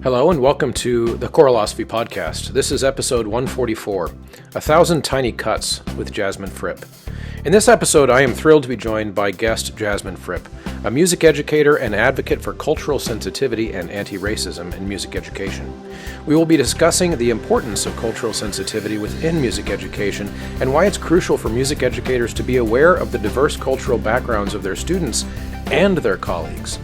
Hello and welcome to the Choralosophy podcast. This is episode 144, 1,000 Tiny Cuts with Jasmine Fripp. In this episode, I am thrilled to be joined by guest Jasmine Fripp, a music educator and advocate for cultural sensitivity and anti-racism in music education. We will be discussing the importance of cultural sensitivity within music education and why it's crucial for music educators to be aware of the diverse cultural backgrounds of their students and their colleagues.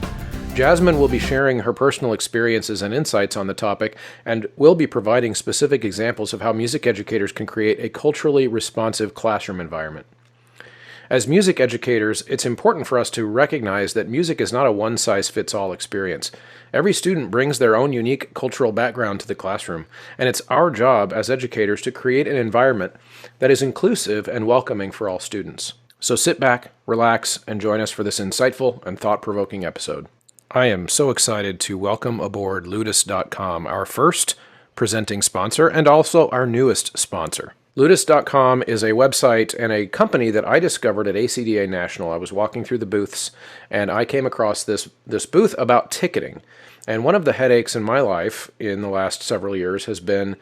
Jasmine will be sharing her personal experiences and insights on the topic and will be providing specific examples of how music educators can create a culturally responsive classroom environment. As music educators, it's important for us to recognize that music is not a one-size-fits-all experience. Every student brings their own unique cultural background to the classroom, and it's our job as educators to create an environment that is inclusive and welcoming for all students. So sit back, relax, and join us for this insightful and thought-provoking episode. I am so excited to welcome aboard Ludus.com, our first presenting sponsor and also our newest sponsor. Ludus.com is a website and a company that I discovered at ACDA National. I was walking through the booths and I came across this booth about ticketing. And one of the headaches in my life in the last several years has been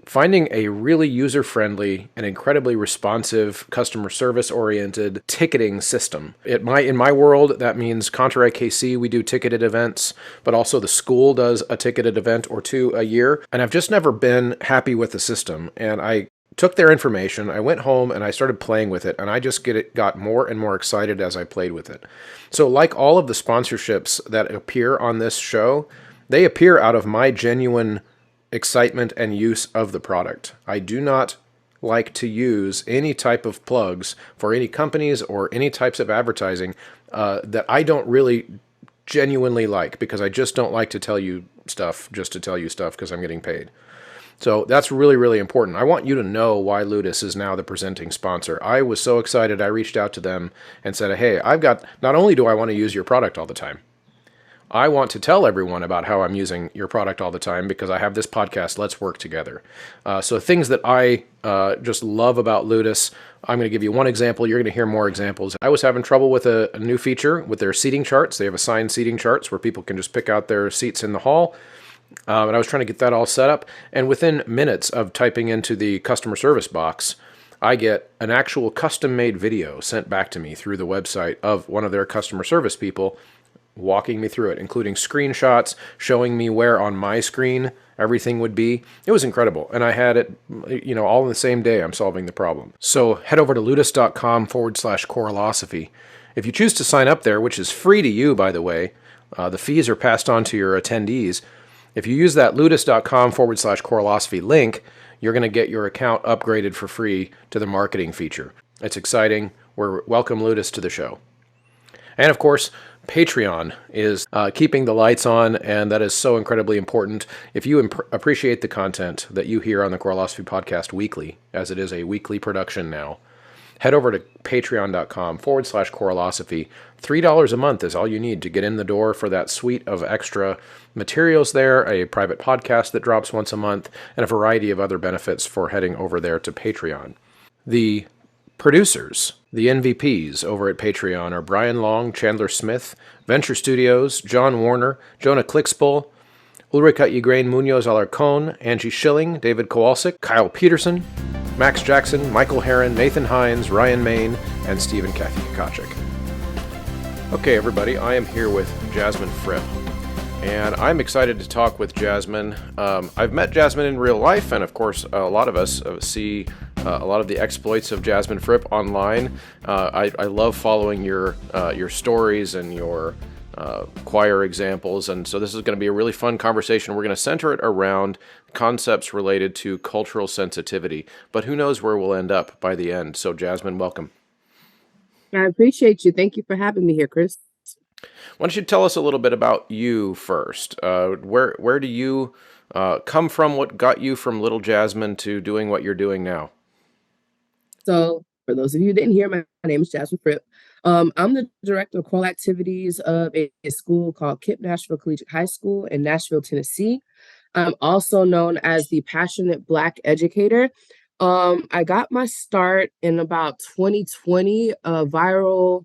finding a really user-friendly and incredibly responsive, customer service-oriented ticketing system. In my world, that means Contra KC, we do ticketed events, but also the school does a ticketed event or two a year. And I've just never been happy with the system. And I took their information, I went home and I started playing with it, and I just got more and more excited as I played with it. So like all of the sponsorships that appear on this show, they appear out of my genuine excitement and use of the product. I do not like to use any type of plugs for any companies or any types of advertising that I don't really genuinely like, because I just don't like to tell you stuff just to tell you stuff because I'm getting paid. So that's really, really important. I want you to know why Ludus is now the presenting sponsor. I was so excited I reached out to them and said, hey, not only do I want to use your product all the time, I want to tell everyone about how I'm using your product all the time because I have this podcast, Let's Work Together. So things that I just love about Ludus, I'm going to give you one example. You're going to hear more examples. I was having trouble with a new feature with their seating charts. They have assigned seating charts where people can just pick out their seats in the hall. And I was trying to get that all set up. And within minutes of typing into the customer service box, I get an actual custom-made video sent back to me through the website of one of their customer service people walking me through it, including screenshots, showing me where on my screen everything would be. It was incredible. And I had it, all in the same day I'm solving the problem. So head over to ludus.com/Choralosophy. If you choose to sign up there, which is free to you, by the way, the fees are passed on to your attendees. If you use that ludus.com/Choralosophy link, you're going to get your account upgraded for free to the marketing feature. It's exciting. Welcome Ludus to the show. And of course, Patreon is keeping the lights on, and that is so incredibly important. If you appreciate the content that you hear on the Choralosophy podcast weekly, as it is a weekly production now, head over to patreon.com/Choralosophy. $3 a month is all you need to get in the door for that suite of extra materials there, a private podcast that drops once a month, and a variety of other benefits for heading over there to Patreon. The producers, the MVPs over at Patreon, are Brian Long, Chandler Smith, Venture Studios, John Warner, Jonah Clixbull, Ulrika Ygrain Munoz Alarcon, Angie Schilling, David Kowalczyk, Kyle Peterson, Max Jackson, Michael Herron, Nathan Hines, Ryan Main, and Stephen Kachik. Okay, everybody, I am here with Jasmine Fripp, and I'm excited to talk with Jasmine. I've met Jasmine in real life, and of course, a lot of us see a lot of the exploits of Jasmine Fripp online. I love following your stories and your choir examples, and so this is going to be a really fun conversation. We're going to center it around concepts related to cultural sensitivity, but who knows where we'll end up by the end. So Jasmine, welcome. I appreciate you. Thank you for having me here, Chris. Why don't you tell us a little bit about you first? Where do you come from? What got you from little Jasmine to doing what you're doing now? So, for those of you who didn't hear, my name is Jasmine Fripp. I'm the director of choral activities of a school called KIPP Nashville Collegiate High School in Nashville, Tennessee. I'm also known as the passionate Black educator. I got my start in about 2020. A viral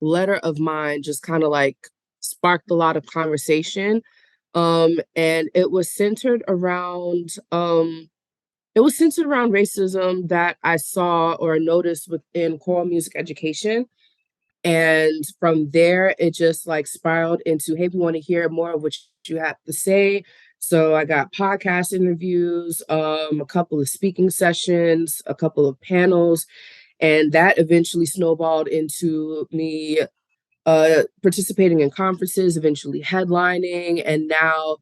letter of mine just kind of like sparked a lot of conversation. And it was centered around racism that I saw or noticed within choral music education. And from there, it just like spiraled into, hey, we want to hear more of what you have to say. So I got podcast interviews, a couple of speaking sessions, a couple of panels, and that eventually snowballed into me participating in conferences, eventually headlining, and now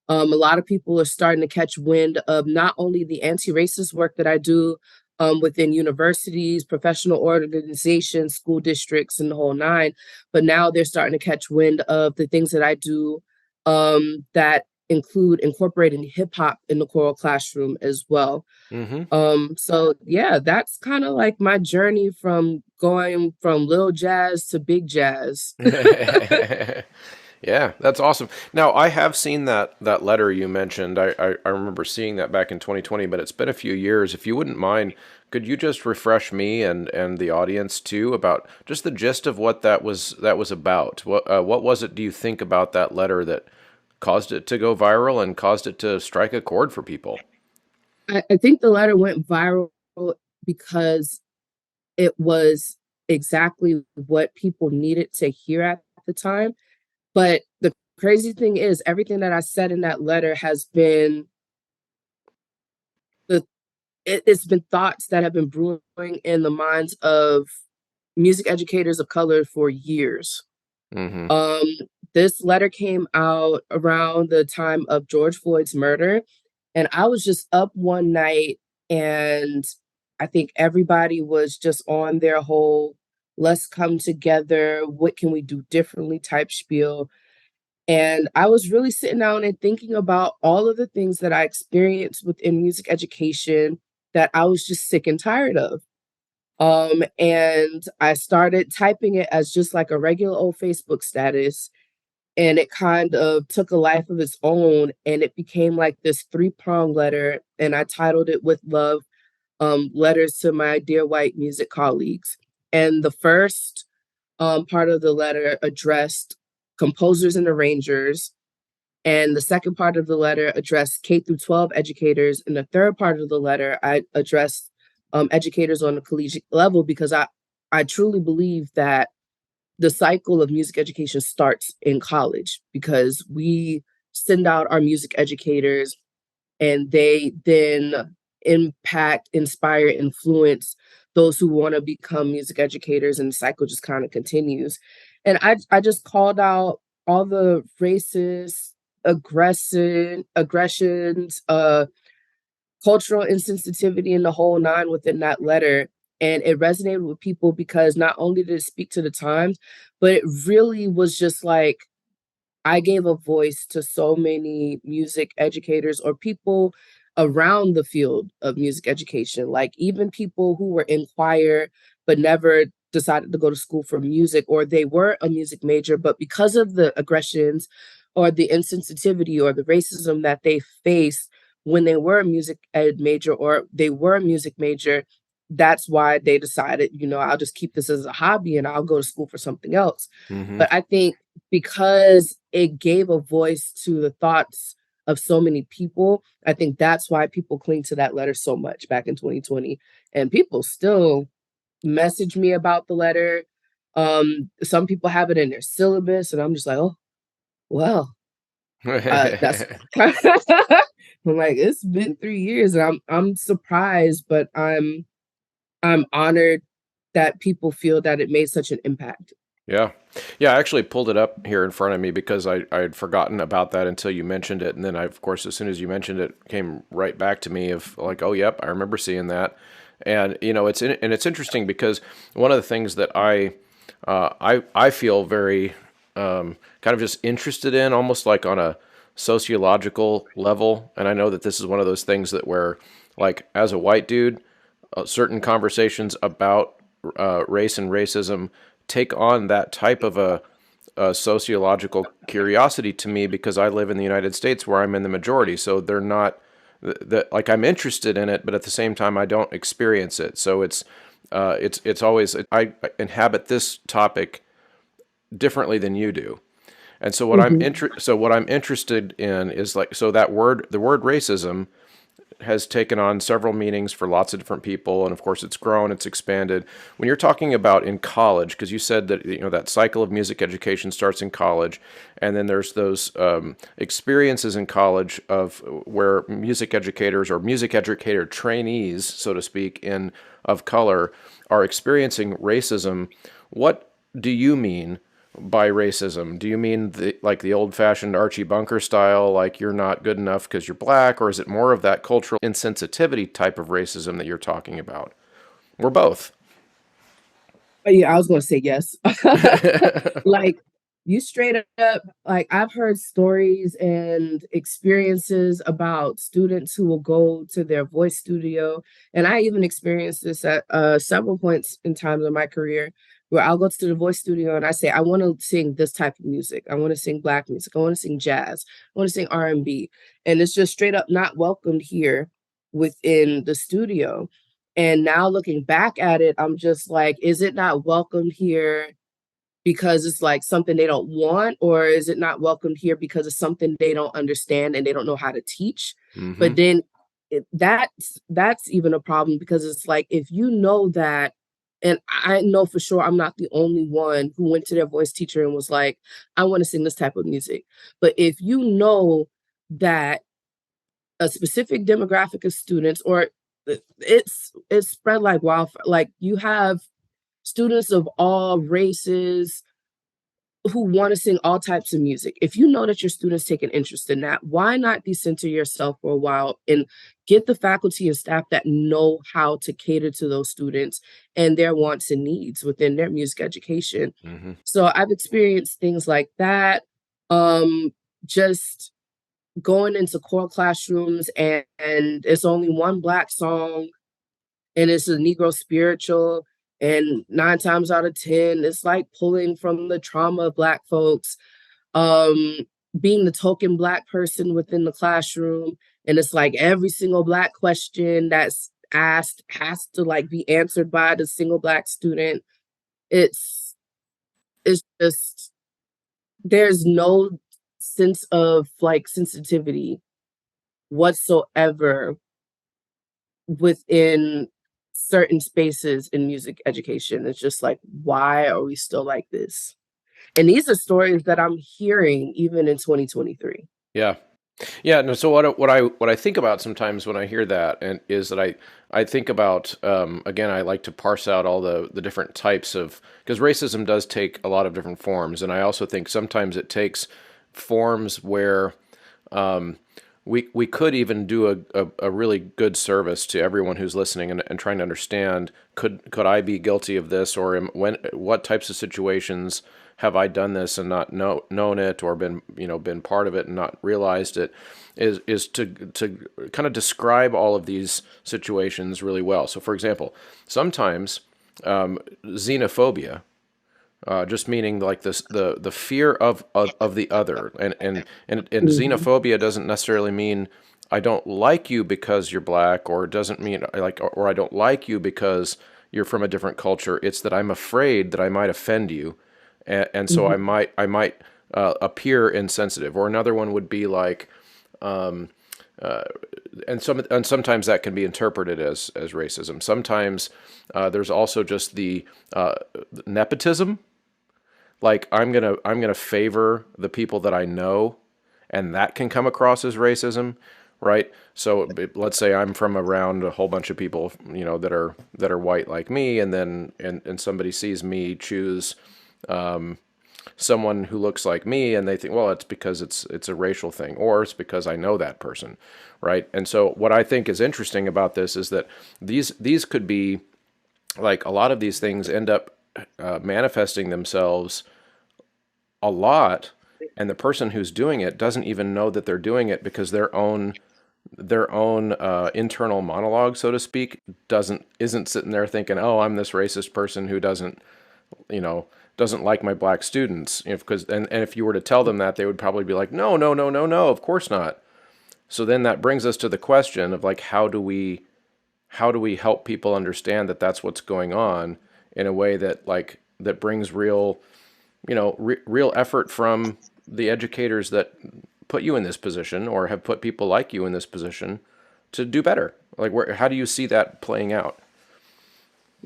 a lot of people are starting to catch wind of not only the anti-racist work that I do within universities, professional organizations, school districts, and the whole nine, but now they're starting to catch wind of the things that I do that include incorporating hip hop in the choral classroom as well. Mm-hmm. So yeah, that's kind of like my journey from going from little jazz to big jazz. Yeah, that's awesome. Now, I have seen that letter you mentioned. I remember seeing that back in 2020, but it's been a few years. If you wouldn't mind, could you just refresh me and the audience too about just the gist of what that was about? What was it, do you think, about that letter that caused it to go viral and caused it to strike a chord for people? I think the letter went viral because it was exactly what people needed to hear at the time. But the crazy thing is, everything that I said in that letter has been the it's been thoughts that have been brewing in the minds of music educators of color for years. Mm-hmm. Um, this letter came out around the time of George Floyd's murder, and I was just up one night, and I think everybody was just on their whole let's come together, what can we do differently type spiel. And I was really sitting down and thinking about all of the things that I experienced within music education that I was just sick and tired of. And I started typing it as just like a regular old Facebook status, and it kind of took a life of its own, and it became like this three-pronged letter, and I titled it With Love, Letters to My Dear White Music Colleagues. And the first part of the letter addressed composers and arrangers, and the second part of the letter addressed K through 12 educators, and the third part of the letter I addressed educators on the collegiate level, because I truly believe that the cycle of music education starts in college, because we send out our music educators and they then impact, inspire, influence those who want to become music educators, and the cycle just kind of continues. And I just called out all the racist aggressions, cultural insensitivity, and the whole nine within that letter. And it resonated with people because not only did it speak to the times, but it really was just like I gave a voice to so many music educators or people around the field of music education, like even people who were in choir but never decided to go to school for music, or they were a music major, but because of the aggressions or the insensitivity or the racism that they faced when they were a music ed major or they were a music major, that's why they decided, I'll just keep this as a hobby and I'll go to school for something else. Mm-hmm. But I think because it gave a voice to the thoughts of so many people, I think that's why people cling to that letter so much back in 2020. And people still message me about the letter. Some people have it in their syllabus, and I'm just like, oh, well, that's I'm like, it's been 3 years, and I'm surprised, but I'm honored that people feel that it made such an impact. Yeah. Yeah, I actually pulled it up here in front of me because I had forgotten about that until you mentioned it. And then of course, as soon as you mentioned it, came right back to me of like, oh, yep, I remember seeing that. And, it's interesting because one of the things that I feel very kind of just interested in, almost like on a sociological level. And I know that this is one of those things that where, like, as a white dude, certain conversations about race and racism take on that type of a sociological curiosity to me because I live in the United States where I'm in the majority. So they're not that like I'm interested in it, but at the same time I don't experience it. So it's always I inhabit this topic differently than you do. And so Mhm. what I'm interested in is like, so that word, the word racism has taken on several meanings for lots of different people, and of course it's grown, it's expanded. When you're talking about in college, because you said that that cycle of music education starts in college, and then there's those experiences in college of where music educators or music educator trainees, so to speak, in of color are experiencing racism. What do you mean by racism? Do you mean like the old-fashioned Archie Bunker style, like you're not good enough because you're black, or is it more of that cultural insensitivity type of racism that you're talking about? We're both. Yeah, I was going to say yes. Like, you straight up, like, I've heard stories and experiences about students who will go to their voice studio. And I even experienced this at several points in times of my career where I'll go to the voice studio and I say, I want to sing this type of music. I want to sing Black music. I want to sing jazz. I want to sing R&B. And it's just straight up not welcomed here within the studio. And now looking back at it, I'm just like, is it not welcomed here because it's like something they don't want, or is it not welcomed here because it's something they don't understand and they don't know how to teach? Mm-hmm. But then that's even a problem because it's like if you know that, and I know for sure I'm not the only one who went to their voice teacher and was like, I want to sing this type of music. But if you know that a specific demographic of students, or it's spread like wildfire. Like you have students of all races who want to sing all types of music. If you know that your students take an interest in that, why not decenter yourself for a while and get the faculty and staff that know how to cater to those students and their wants and needs within their music education? Mm-hmm. So I've experienced things like that. Just going into choral classrooms and it's only one Black song and it's a Negro spiritual. And 9 times out of 10, it's like pulling from the trauma of Black folks, um, being the token Black person within the classroom. And it's like every single Black question that's asked has to like be answered by the single Black student. It's it's just there's no sense of like sensitivity whatsoever within certain spaces in music education. It's just like, why are we still like this? And these are stories that I'm hearing even in 2023. Yeah. Yeah, no. So what I think about sometimes when I hear that, and is that I think about again, I like to parse out all the different types of, because racism does take a lot of different forms, and I also think sometimes it takes forms where um, we could even do a really good service to everyone who's listening, and trying to understand, could I be guilty of this, or what types of situations have I done this and not known it, or been part of it and not realized it, is to kind of describe all of these situations really well. So for example, sometimes xenophobia, just meaning like this, the fear of the other, and Mhm. xenophobia doesn't necessarily mean I don't like you because you're black, or it doesn't mean or I don't like you because you're from a different culture. It's that I'm afraid that I might offend you, and so Mhm. I might appear insensitive. Or another one would be like, and sometimes that can be interpreted as racism. Sometimes there's also just the nepotism, like I'm gonna favor the people that I know, and that can come across as racism, right? So let's say I'm from around a whole bunch of people, that are white like me, and then and somebody sees me choose someone who looks like me, and they think, well, it's because it's a racial thing, or it's because I know that person, right? And so what I think is interesting about this is that these could be, like, a lot of these things end up manifesting themselves a lot, and the person who's doing it doesn't even know that they're doing it, because their own internal monologue, so to speak, isn't sitting there thinking, oh, I'm this racist person who you know doesn't like my black students. Because and if you were to tell them that, they would probably be like, no, no, no, no, no, of course not. So then that brings us to the question of, like, how do we help people understand that that's what's going on, in a way that, like, that brings real, real effort from the educators that put you in this position or have put people like you in this position to do better? Like, how do you see that playing out?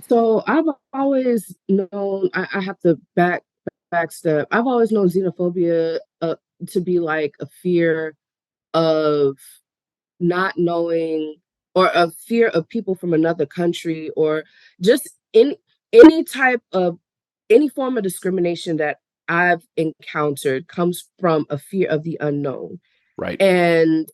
So I've always known I have to backstep. I've always known xenophobia to be like a fear of not knowing, or a fear of people from another country, or just any type of any form of discrimination that I've encountered comes from a fear of the unknown. Right. And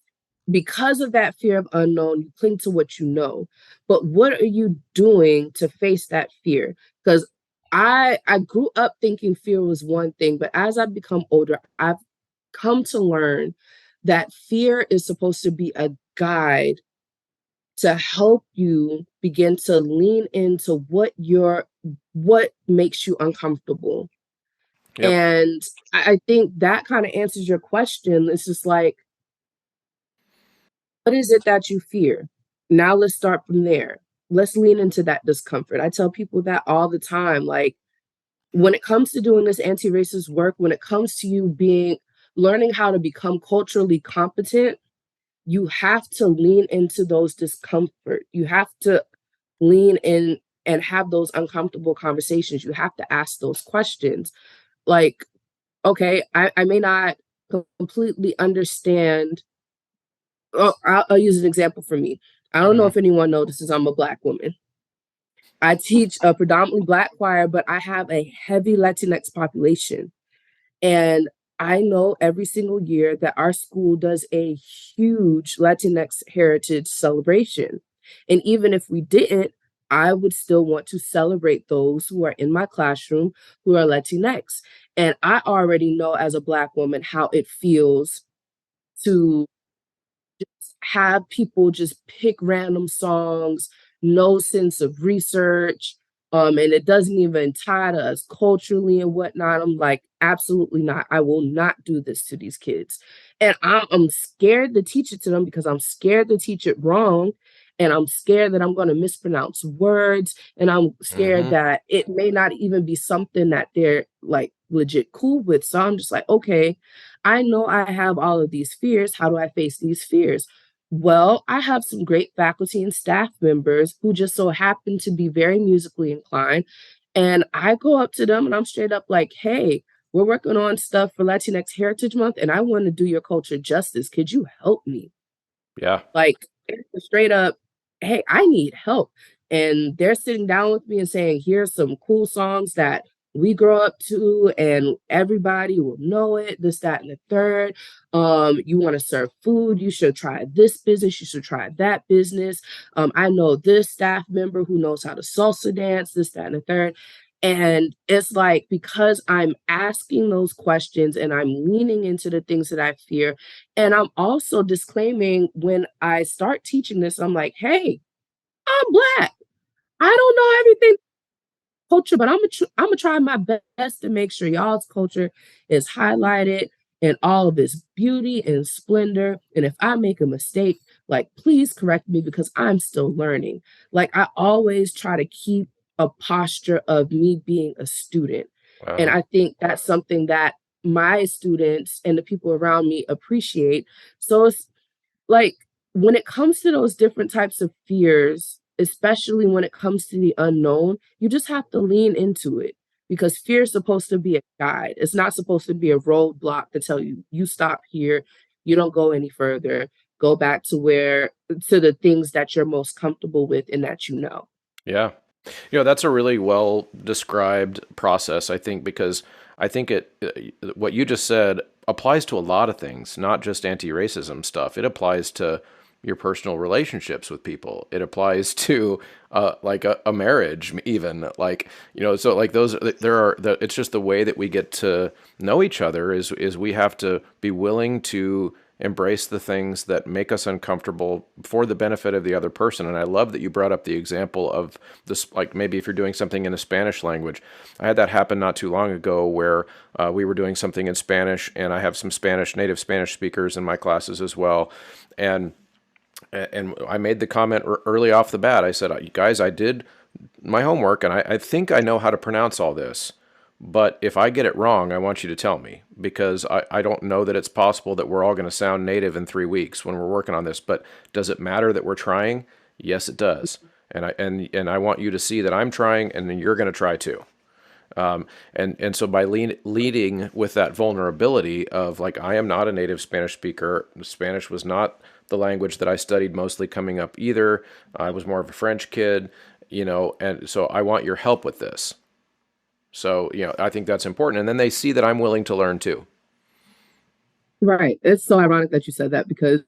because of that fear of unknown, you cling to what you know. But what are you doing to face that fear? Because I grew up thinking fear was one thing, but as I've become older, I've come to learn that fear is supposed to be a guide to help you begin to lean into what makes you uncomfortable. Yep. And I think that kind of answers your question. It's just like, what is it that you fear? Now let's start from there. Let's lean into that discomfort. I tell people that all the time. Like, when it comes to doing this anti-racist work, when it comes to you being learning how to become culturally competent, you have to lean into those discomfort. You have to lean in and have those uncomfortable conversations. You have to ask those questions. Like, okay, I may not completely understand. Oh, I'll use an example for me. I don't know Hmm. if anyone notices I'm a Black woman. I teach a predominantly Black choir, but I have a heavy Latinx population. And I know every single year that our school does a huge Latinx heritage celebration. And even if we didn't, I would still want to celebrate those who are in my classroom who are Latinx. And I already know as a Black woman how it feels to have people just pick random songs, no sense of research, and it doesn't even tie to us culturally and whatnot. I'm like, absolutely not. I will not do this to these kids. And I'm scared to teach it to them because I'm scared to teach it wrong. And I'm scared that I'm going to mispronounce words. And I'm scared Hmm. that it may not even be something that they're like legit cool with. So I'm just like, okay, I know I have all of these fears. How do I face these fears? Well, I have some great faculty and staff members who just so happen to be very musically inclined. And I go up to them and I'm straight up like, hey, we're working on stuff for Latinx Heritage Month and I want to do your culture justice. Could you help me? Yeah. Like, straight up, hey, I need help. And they're sitting down with me and saying, here's some cool songs that we grow up to, and everybody will know it, this, that, and the third. You want to serve food, you should try this business, you should try that business. I know this staff member who knows how to salsa dance, this, that, and the third. And it's like, because I'm asking those questions and I'm leaning into the things that I fear, and I'm also disclaiming when I start teaching this, I'm like, hey, I'm Black. I don't know everything culture, but I'm gonna try my best to make sure y'all's culture is highlighted in all of its beauty and splendor. And if I make a mistake, like, please correct me because I'm still learning. Like, I always try to keep a posture of me being a student. And Uh, I think that's something that my students and the people around me appreciate. So it's like, when it comes to those different types of fears, especially when it comes to the unknown, you just have to lean into it because fear is supposed to be a guide. It's not supposed to be a roadblock to tell you, you stop here, you don't go any further, go back to to the things that you're most comfortable with and that you know. yeah. That's a really well described process, I think, because I think what you just said applies to a lot of things, not just anti-racism stuff. It applies to your personal relationships with people. It applies to like a marriage, even like, so like it's just the way that we get to know each other is we have to be willing to embrace the things that make us uncomfortable for the benefit of the other person. And I love that you brought up the example of this, like maybe if you're doing something in a Spanish language. I had that happen not too long ago where we were doing something in Spanish, and I have some native Spanish speakers in my classes as well. And I made the comment early off the bat. I said, "You guys, I did my homework, and I think I know how to pronounce all this. But if I get it wrong, I want you to tell me, because I don't know that it's possible that we're all going to sound native in 3 weeks when we're working on this. But does it matter that we're trying? Yes, it does. And I want you to see that I'm trying, and then you're going to try too. And so by leading with that vulnerability of, like, I am not a native Spanish speaker. Spanish was not the language that I studied mostly coming up either. I was more of a French kid, and so I want your help with this. So, I think that's important. And then they see that I'm willing to learn too. Right. It's so ironic that you said that because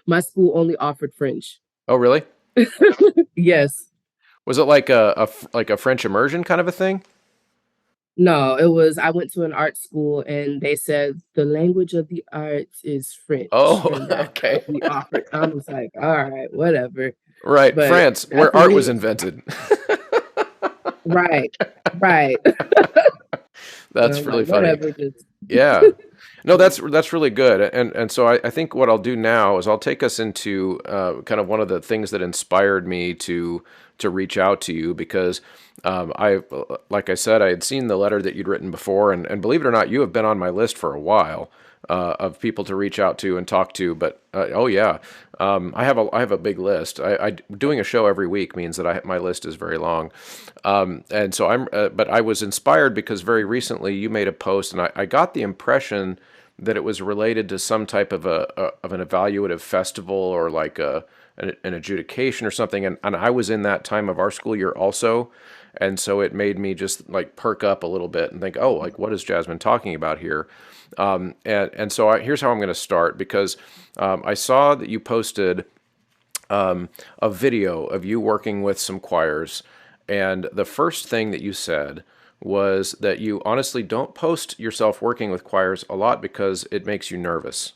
my school only offered French. Oh, really? Yes. Was it like a French immersion kind of a thing? No, it was I went to an art school and they said the language of the arts is French, Oh, and that's okay. what we offered. I was like, all right, whatever. Right. But France, where art was definitely invented. right, right. And That's I'm really like, funny. whatever, just Yeah. No, that's really good. And so I think what I'll do now is I'll take us into kind of one of the things that inspired me to reach out to you, because like I said, I had seen the letter that you'd written before, and believe it or not, you have been on my list for a while of people to reach out to and talk to. But oh yeah, I have a big list. Doing a show every week means that my list is very long, and so but I was inspired because very recently you made a post, and I got the impression that it was related to some type of an evaluative festival, or like an adjudication or something, and I was in that time of our school year also. And so it made me just like perk up a little bit and think, oh, like, what is Jasmine talking about here? And so here's how I'm going to start, because I saw that you posted a video of you working with some choirs. And the first thing that you said was that you honestly don't post yourself working with choirs a lot because it makes you nervous.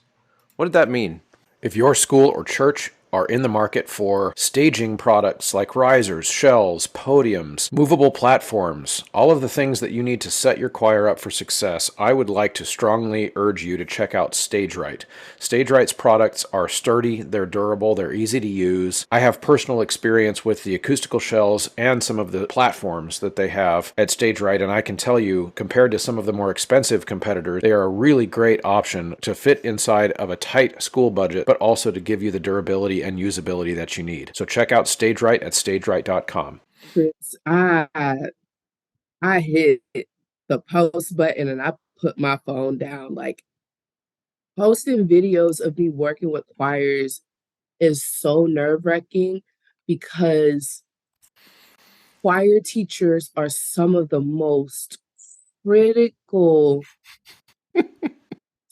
What did that mean? If your school or church are in the market for staging products like risers, shells, podiums, movable platforms, all of the things that you need to set your choir up for success, I would like to strongly urge you to check out StageRight. StageRight's products are sturdy, they're durable, they're easy to use. I have personal experience with the acoustical shells and some of the platforms that they have at StageRight, and I can tell you, compared to some of the more expensive competitors, they are a really great option to fit inside of a tight school budget, but also to give you the durability and usability that you need. So check out StageRight at stageright.com. Chris, I hit the post button and I put my phone down. Like posting videos of me working with choirs is so nerve-wracking because choir teachers are some of the most critical,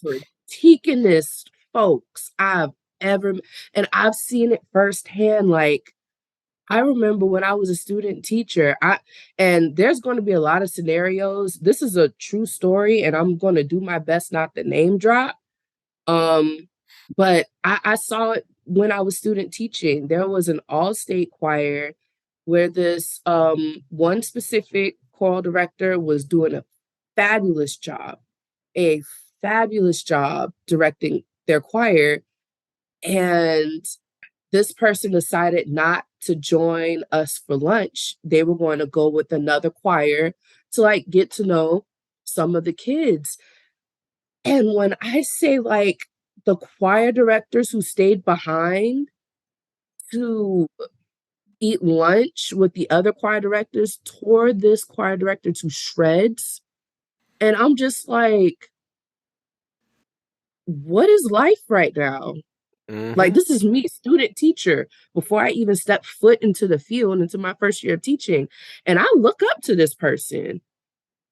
critiquingest folks I've ever, and I've seen it firsthand. Like I remember when I was a student teacher, and there's going to be a lot of scenarios. This is a true story, and I'm going to do my best not to name drop. Um, but I saw it when I was student teaching. There was an all-state choir where this one specific choral director was doing fabulous job, a fabulous job directing their choir. And this person decided not to join us for lunch. They were going to go with another choir to like get to know some of the kids. And when I say like the choir directors who stayed behind to eat lunch with the other choir directors tore this choir director to shreds. And I'm just like, what is life right now? Like, Mm-hmm. this is me, student teacher, before I even step foot into the field, into my first year of teaching. And I look up to this person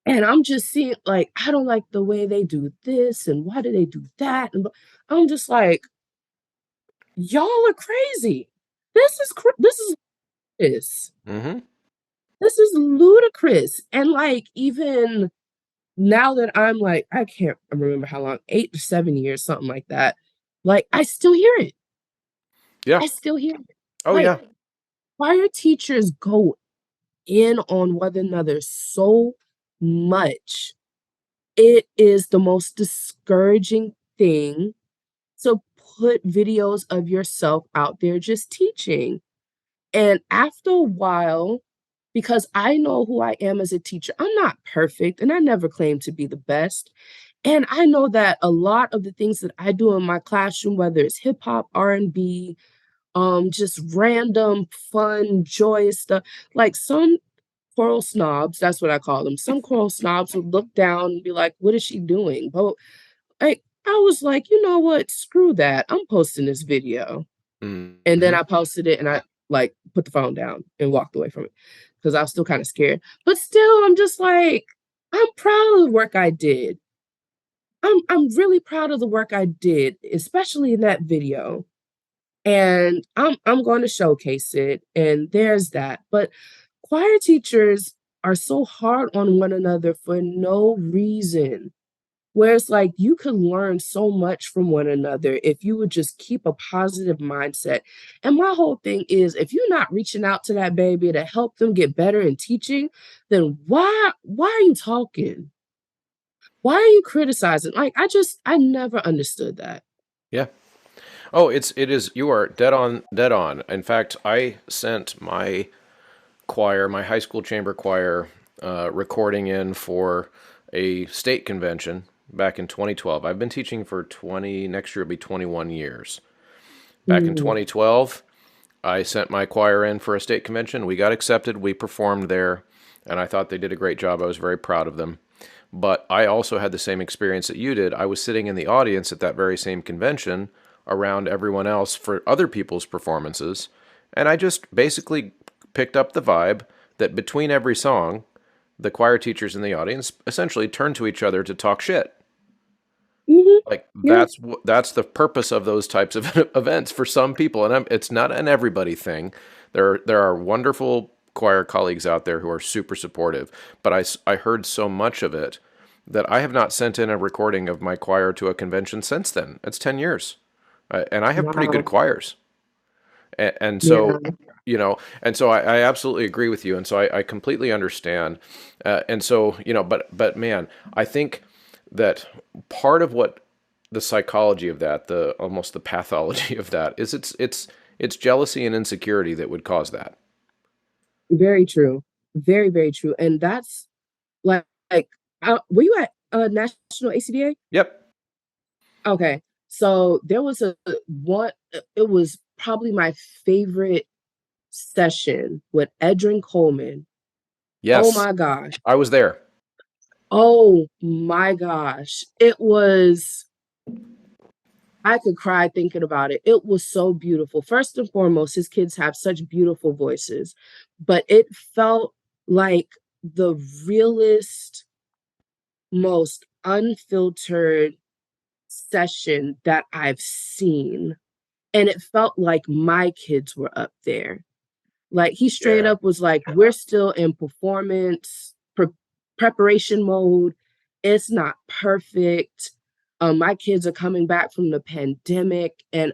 and I'm just seeing, like, I don't like the way they do this. And why do they do that? And I'm just like, y'all are crazy. This is this. Mm-hmm. This is ludicrous. And like, even now that I'm like, I can't remember how long, 8 to 7 years, something like that. Like, I still hear it. Yeah. I still hear it. Oh, Like, yeah. choir teachers go in on one another so much. It is the most discouraging thing to put videos of yourself out there just teaching. And after a while, because I know who I am as a teacher. I'm not perfect and I never claim to be the best. And I know that a lot of the things that I do in my classroom, whether it's hip hop, R&B, just random, fun, joyous stuff, like some choral snobs, that's what I call them. Some choral snobs would look down and be like, what is she doing? But I was like, you know what? Screw that. I'm posting this video. And then Mm-hmm. I posted it and I like put the phone down and walked away from it because I was still kind of scared. But still, I'm just like, I'm proud of the work I did. I'm really proud of the work I did, especially in that video. And I'm going to showcase it. And there's that. But choir teachers are so hard on one another for no reason. Where it's like you could learn so much from one another if you would just keep a positive mindset. And my whole thing is if you're not reaching out to that baby to help them get better in teaching, then why are you talking? Why are you criticizing? Like I never understood that. Yeah. Oh, it is. You are dead on, dead on. In fact, I sent my choir, my high school chamber choir, recording in for a state convention back in 2012. I've been teaching for 20. Next year will be 21 years. Back in Mm, 2012, I sent my choir in for a state convention. We got accepted. We performed there, and I thought they did a great job. I was very proud of them. But I also had the same experience that you did. I was sitting in the audience at that very same convention around everyone else for other people's performances, and I just basically picked up the vibe that between every song, the choir teachers in the audience essentially turned to each other to talk shit. mhm, Like yeah, that's the purpose of those types of events for some people, and it's not an everybody thing. There are wonderful choir colleagues out there who are super supportive, but I heard so much of it that I have not sent in a recording of my choir to a convention since then. It's 10 years, and I have pretty good wow, choirs, and yeah, so and so I absolutely agree with you, and so I completely understand, and so but man, I think that part of what the psychology of that, the almost the pathology of that, is it's jealousy and insecurity that would cause that. very true, very very true, and that's like were you at National ACDA? Yep. Okay. So there was a one, it was probably my favorite session with Edrin Coleman. Oh Yes, my gosh. I was there. Oh my gosh. It was, I could cry thinking about it. It was so beautiful. First and foremost, his kids have such beautiful voices, but it felt like the realest, most unfiltered session that I've seen. And it felt like my kids were up there. Like he straight Yeah. up was like, we're still in preparation mode. It's not perfect. My kids are coming back from the pandemic, and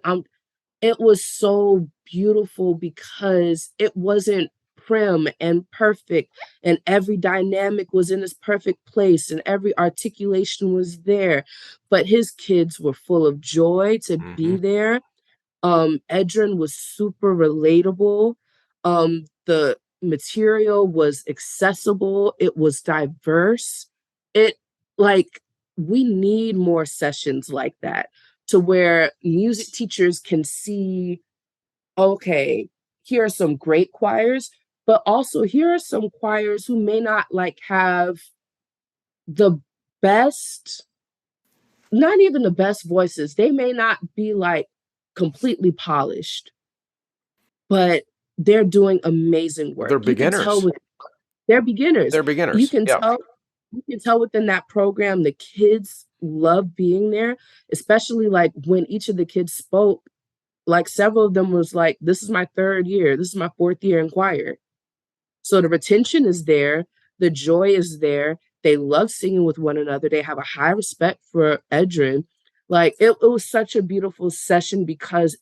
it was so beautiful because it wasn't prim and perfect, and every dynamic was in its perfect place, and every articulation was there. But his kids were full of joy to Hmm. be there. Edrin was super relatable. The material was accessible. It was diverse. It like we need more sessions like that to where music teachers can see, okay, here are some great choirs, but also here are some choirs who may not like have the best, not even the best voices. They may not be like completely polished, but they're doing amazing work. They're You can tell beginners. with they're beginners. They're You beginners. can Yeah. tell you can tell within that program the kids love being there, especially like when each of the kids spoke, like several of them was like, this is my third year, this is my fourth year in choir. So the retention is there, the joy is there. They love singing with one another. They have a high respect for Edrin. Like it was such a beautiful session because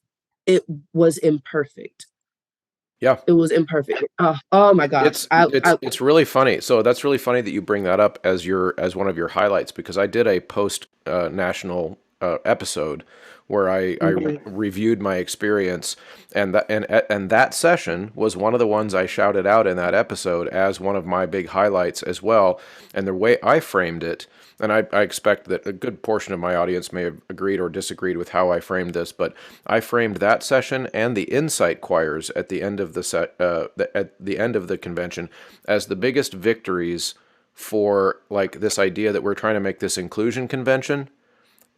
it was imperfect. Yeah. It was imperfect. Oh my gosh. It's really funny. So that's really funny that you bring that up as one of your highlights, because I did a post national episode where I Mhm. reviewed my experience, and that session was one of the ones I shouted out in that episode as one of my big highlights as well. And the way I framed it, and I expect that a good portion of my audience may have agreed or disagreed with how I framed this, but I framed that session and the insight choirs at the end of at the end of the convention as the biggest victories for like this idea that we're trying to make this inclusion convention.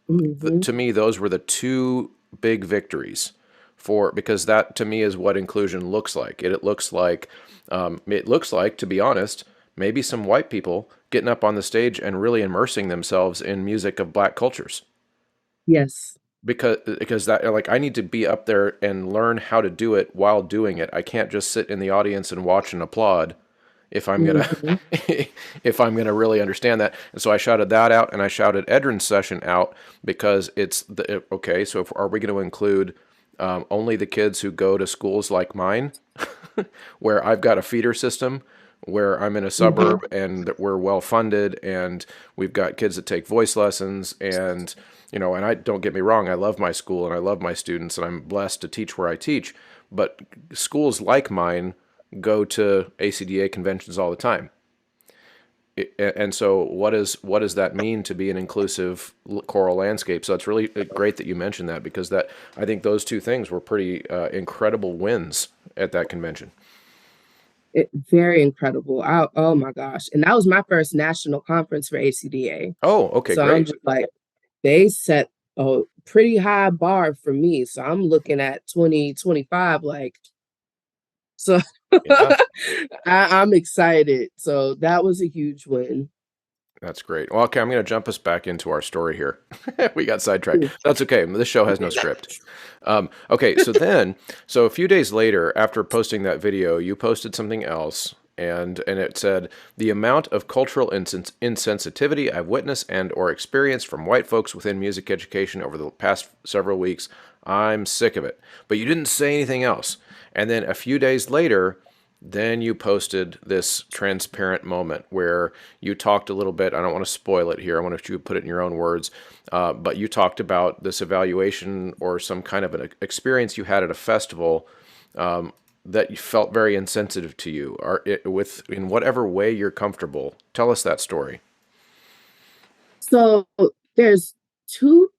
Mhm. To me, those were the two big victories for, because that to me is what inclusion looks like. It looks like, to be honest, maybe some white people getting up on the stage and really immersing themselves in music of black cultures. Yes. Because that, like, I need to be up there and learn how to do it while doing it. I can't just sit in the audience and watch and applaud if I'm gonna Mhm. if I'm gonna really understand that. And so I shouted that out, and I shouted Edrin's session out because it's okay. So are we going to include only the kids who go to schools like mine, where I've got a feeder system, where I'm in a Mhm. suburb and that we're well funded, and we've got kids that take voice lessons, and and I, don't get me wrong, I love my school and I love my students, and I'm blessed to teach where I teach, but schools like mine go to ACDA conventions all the time. And so what does that mean to be an inclusive choral landscape? So it's really great that you mentioned that, because that, I think those two things were pretty incredible wins at that convention. Very incredible. Oh my gosh. And that was my first national conference for ACDA. Oh, okay, So I'm great. just like, they set a pretty high bar for me. So I'm looking at 2025, like, so Yeah, I'm excited. So that was a huge win. that's great. Well, okay, I'm going to jump us back into our story here. We got sidetracked. That's okay. This show has no script. Okay, so a few days later, after posting that video, you posted something else, and it said, the amount of cultural insensitivity I've witnessed and or experienced from white folks within music education over the past several weeks, I'm sick of it. But you didn't say anything else. And then a few days later, then you posted this transparent moment where you talked a little bit. I don't want to spoil it here. I want you to put it in your own words. But you talked about this evaluation or some kind of an experience you had at a festival that you felt very insensitive to you, or in whatever way you're comfortable. Tell us that story. So there's two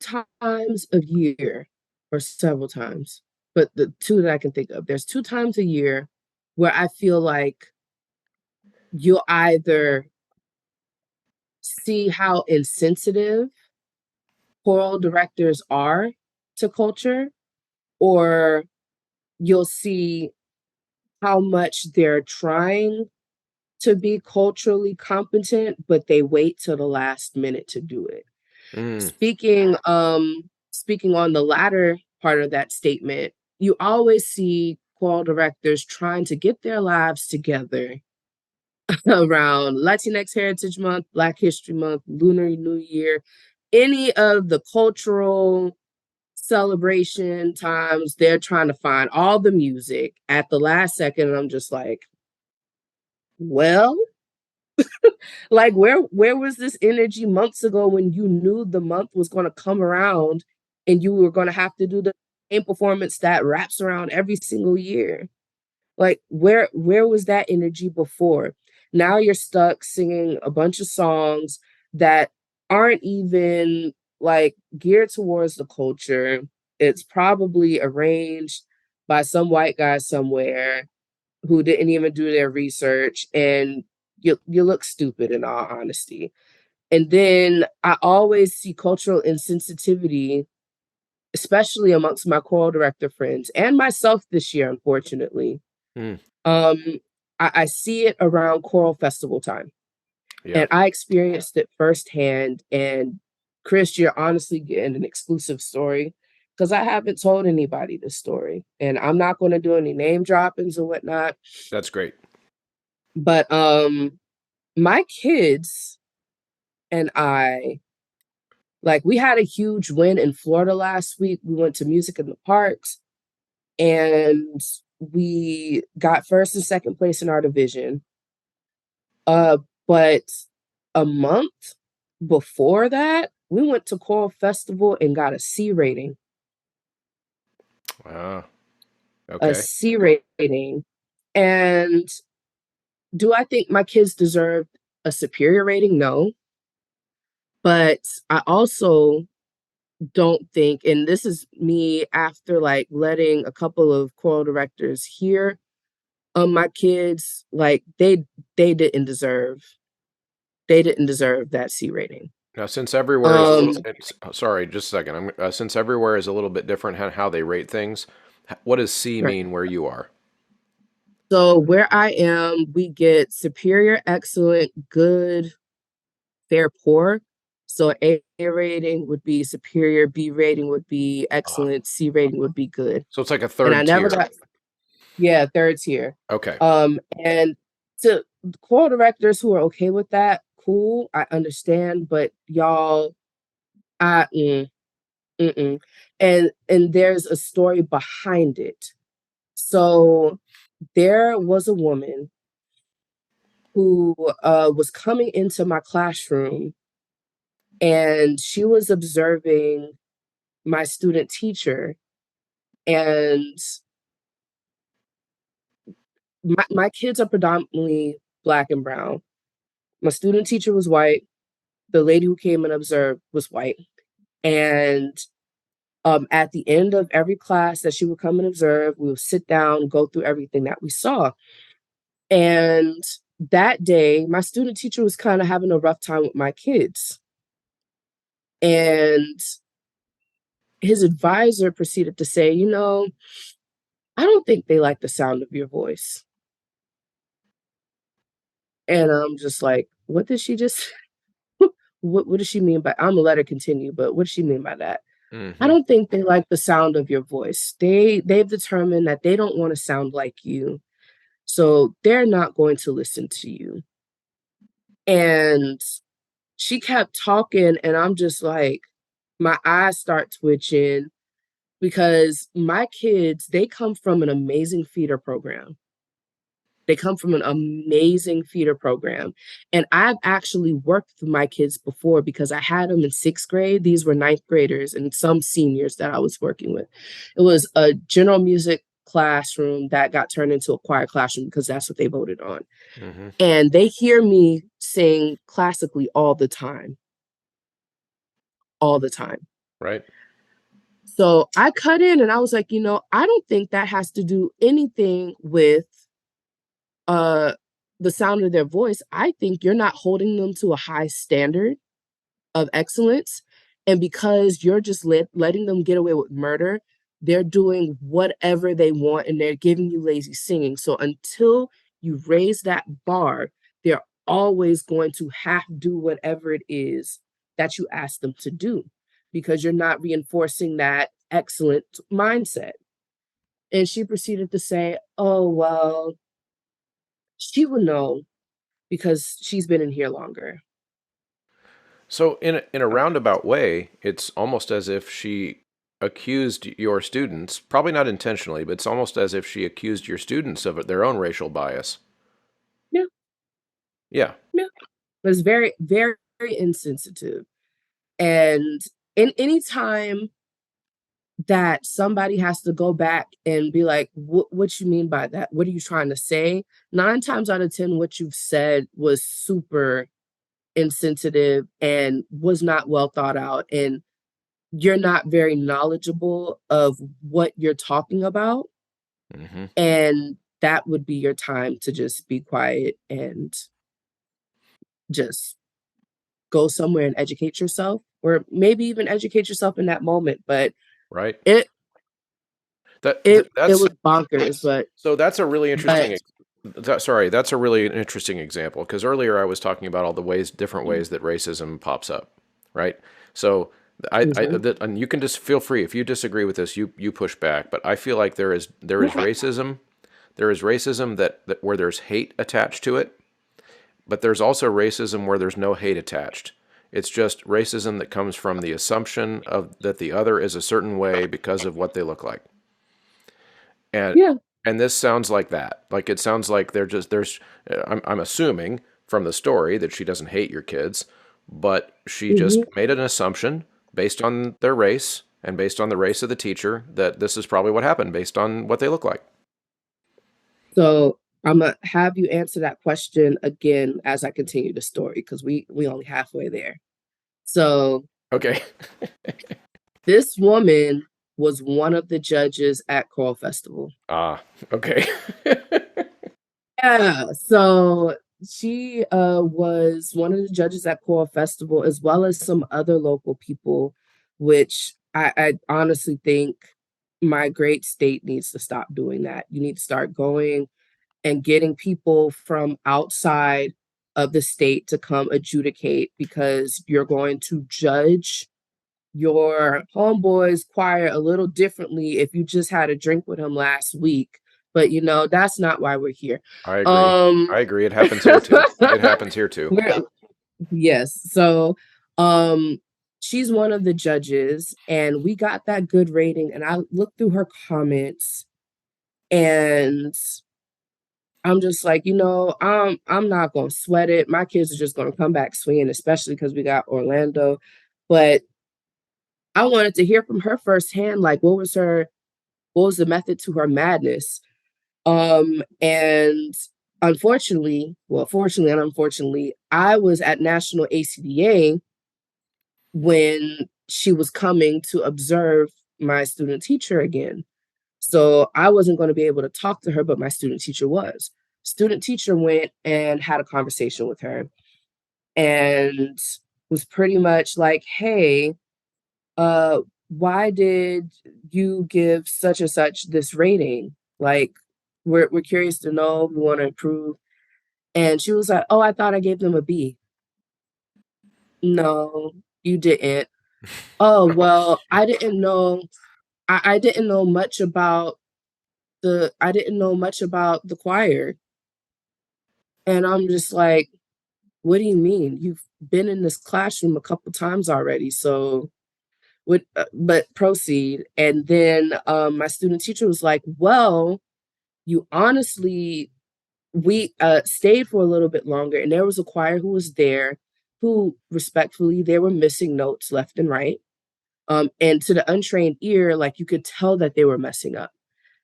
times a year, or several times, but the two that I can think of, there's two times a year where I feel like you'll either see how insensitive choral directors are to culture, or you'll see how much they're trying to be culturally competent, but they wait till the last minute to do it. Mm, Speaking on the latter part of that statement, you always see choral directors trying to get their lives together around Latinx Heritage Month, Black History Month, Lunar New Year, any of the cultural celebration times. They're trying to find all the music at the last second. And I'm just like, well, like where was this energy months ago when you knew the month was going to come around and you were going to have to do the same performance that wraps around every single year? Like where was that energy before? Now you're stuck singing a bunch of songs that aren't even like geared towards the culture. It's probably arranged by some white guy somewhere who didn't even do their research, and you look stupid in all honesty. And then I always see cultural insensitivity, especially amongst my choral director friends and myself this year, unfortunately. mm, um, I see it around choral festival time, yeah, and I experienced it firsthand. And Chris, you're honestly getting an exclusive story because I haven't told anybody this story, and I'm not going to do any name droppings or whatnot. that's great. But my kids and I, like, we had a huge win in Florida last week. We went to Music in the Parks, and we got first and second place in our division. Uh, but a month before that, We went to choral festival and got a C rating. Ah, A okay. C rating. And do I think my kids deserve a superior rating? No. But I also don't think, and this is me after like letting a couple of choral directors hear my kids, like they didn't deserve that C rating. Now, since everywhere is a little, Um sorry, just a second. Since everywhere is a little bit different how they rate things, what does C right. mean where you are? So where I am, we get superior, excellent, good, fair, poor. So A rating would be superior, B rating would be Ah, excellent, C rating would be good. so it's like a And I third never tier. got, yeah, third tier. Okay. And to choral directors who are okay with that, cool, I understand, but y'all, I mm-mm. And there's a story behind it. So there was a woman who was coming into my classroom, and she was observing my student teacher, and my kids are predominantly black and brown. My student teacher was white. The lady who came and observed was white. And at the end of every class that she would come and observe, we would sit down, go through everything that we saw. And that day, my student teacher was kind of having a rough time with my kids. And his advisor proceeded to say, I don't think they like the sound of your voice. And I'm just like, what did she just what does she mean by, I'm gonna let her continue, but what does she mean by that? I Hmm. don't think they like the sound of your voice. They've determined that they don't want to sound like you. So they're not going to listen to you. And she kept talking, and I'm just like, my eyes start twitching because my kids, they come from an amazing feeder program. They come from an amazing feeder program. And I've actually worked with my kids before because I had them in sixth grade. These were ninth graders and some seniors that I was working with. It was a general music classroom that got turned into a choir classroom because that's what they voted on. Hmm. And they hear me sing classically all the time. Right. So I cut in and I was like, I don't think that has to do anything with uh the sound of their voice. I think you're not holding them to a high standard of excellence, and because you're just letting them get away with murder, they're doing whatever they want and they're giving you lazy singing. So until you raise that bar, they're always going to have to do whatever it is that you ask them to do because you're not reinforcing that excellent mindset. And she proceeded to say, oh well, she would know because she's been in here longer. So in a roundabout way, it's almost as if she accused your students, probably not intentionally, but it's almost as if she accused your students of their own racial bias. Yeah, Yeah. yeah. It was very, very, very insensitive. And in any time that somebody has to go back and be like, what you mean by that? What are you trying to say? 9 times out of 10, what you've said was super insensitive and was not well thought out. And you're not very knowledgeable of what you're talking about. Hmm. And that would be your time to just be quiet and just go somewhere and educate yourself, or maybe even educate yourself in that moment. But Right. it it That's was bonkers. But so that's a really but interesting. Sorry, that's a really interesting example because earlier I was talking about all the different ways that racism pops up, right? So mhm. and you can just feel free if you disagree with this, you push back. But I feel like there is racism, that where there's hate attached to it, but there's also racism where there's no hate attached. It's just racism that comes from the assumption of that the other is a certain way because of what they look like. And Yeah, and this sounds like that. Like it sounds like they're just there's I'm assuming from the story that she doesn't hate your kids, but she just Mhm. made an assumption based on their race and based on the race of the teacher that this is probably what happened based on what they look like. So I'm gonna have you answer that question again as I continue the story because we only halfway there. So Okay. this woman was one of the judges at Choral Festival. Ah, okay. Yeah, so she was one of the judges at Choral Festival, as well as some other local people, which I honestly think my great state needs to stop doing that. You need to start going and getting people from outside of the state to come adjudicate because you're going to judge your homeboy's choir a little differently if you just had a drink with him last week. But that's not why we're here. I agree. Um I agree. It happens here too. It happens here too. we're, yes. So um she's one of the judges and we got that good rating and I looked through her comments and I'm just like, I'm not gonna sweat it. My kids are just gonna come back swinging, especially because we got Orlando. But I wanted to hear from her firsthand, like what was the method to her madness? And unfortunately, well, fortunately and unfortunately, I was at National ACDA when she was coming to observe my student teacher again. So I wasn't going to be able to talk to her, but my student teacher was. Student teacher went and had a conversation with her and was pretty much like, hey, uh, why did you give such and such this rating? Like, we're curious to know, we want to improve. And she was like, oh, I thought I gave them a B. No, you didn't. Oh, well, I didn't know much about I didn't know much about the choir. And I'm just like, what do you mean? You've been in this classroom a couple times already. So but proceed. And then my student teacher was like, well, you honestly, we stayed for a little bit longer and there was a choir who was there who respectfully, they were missing notes left and right. And to the untrained ear, like you could tell that they were messing up.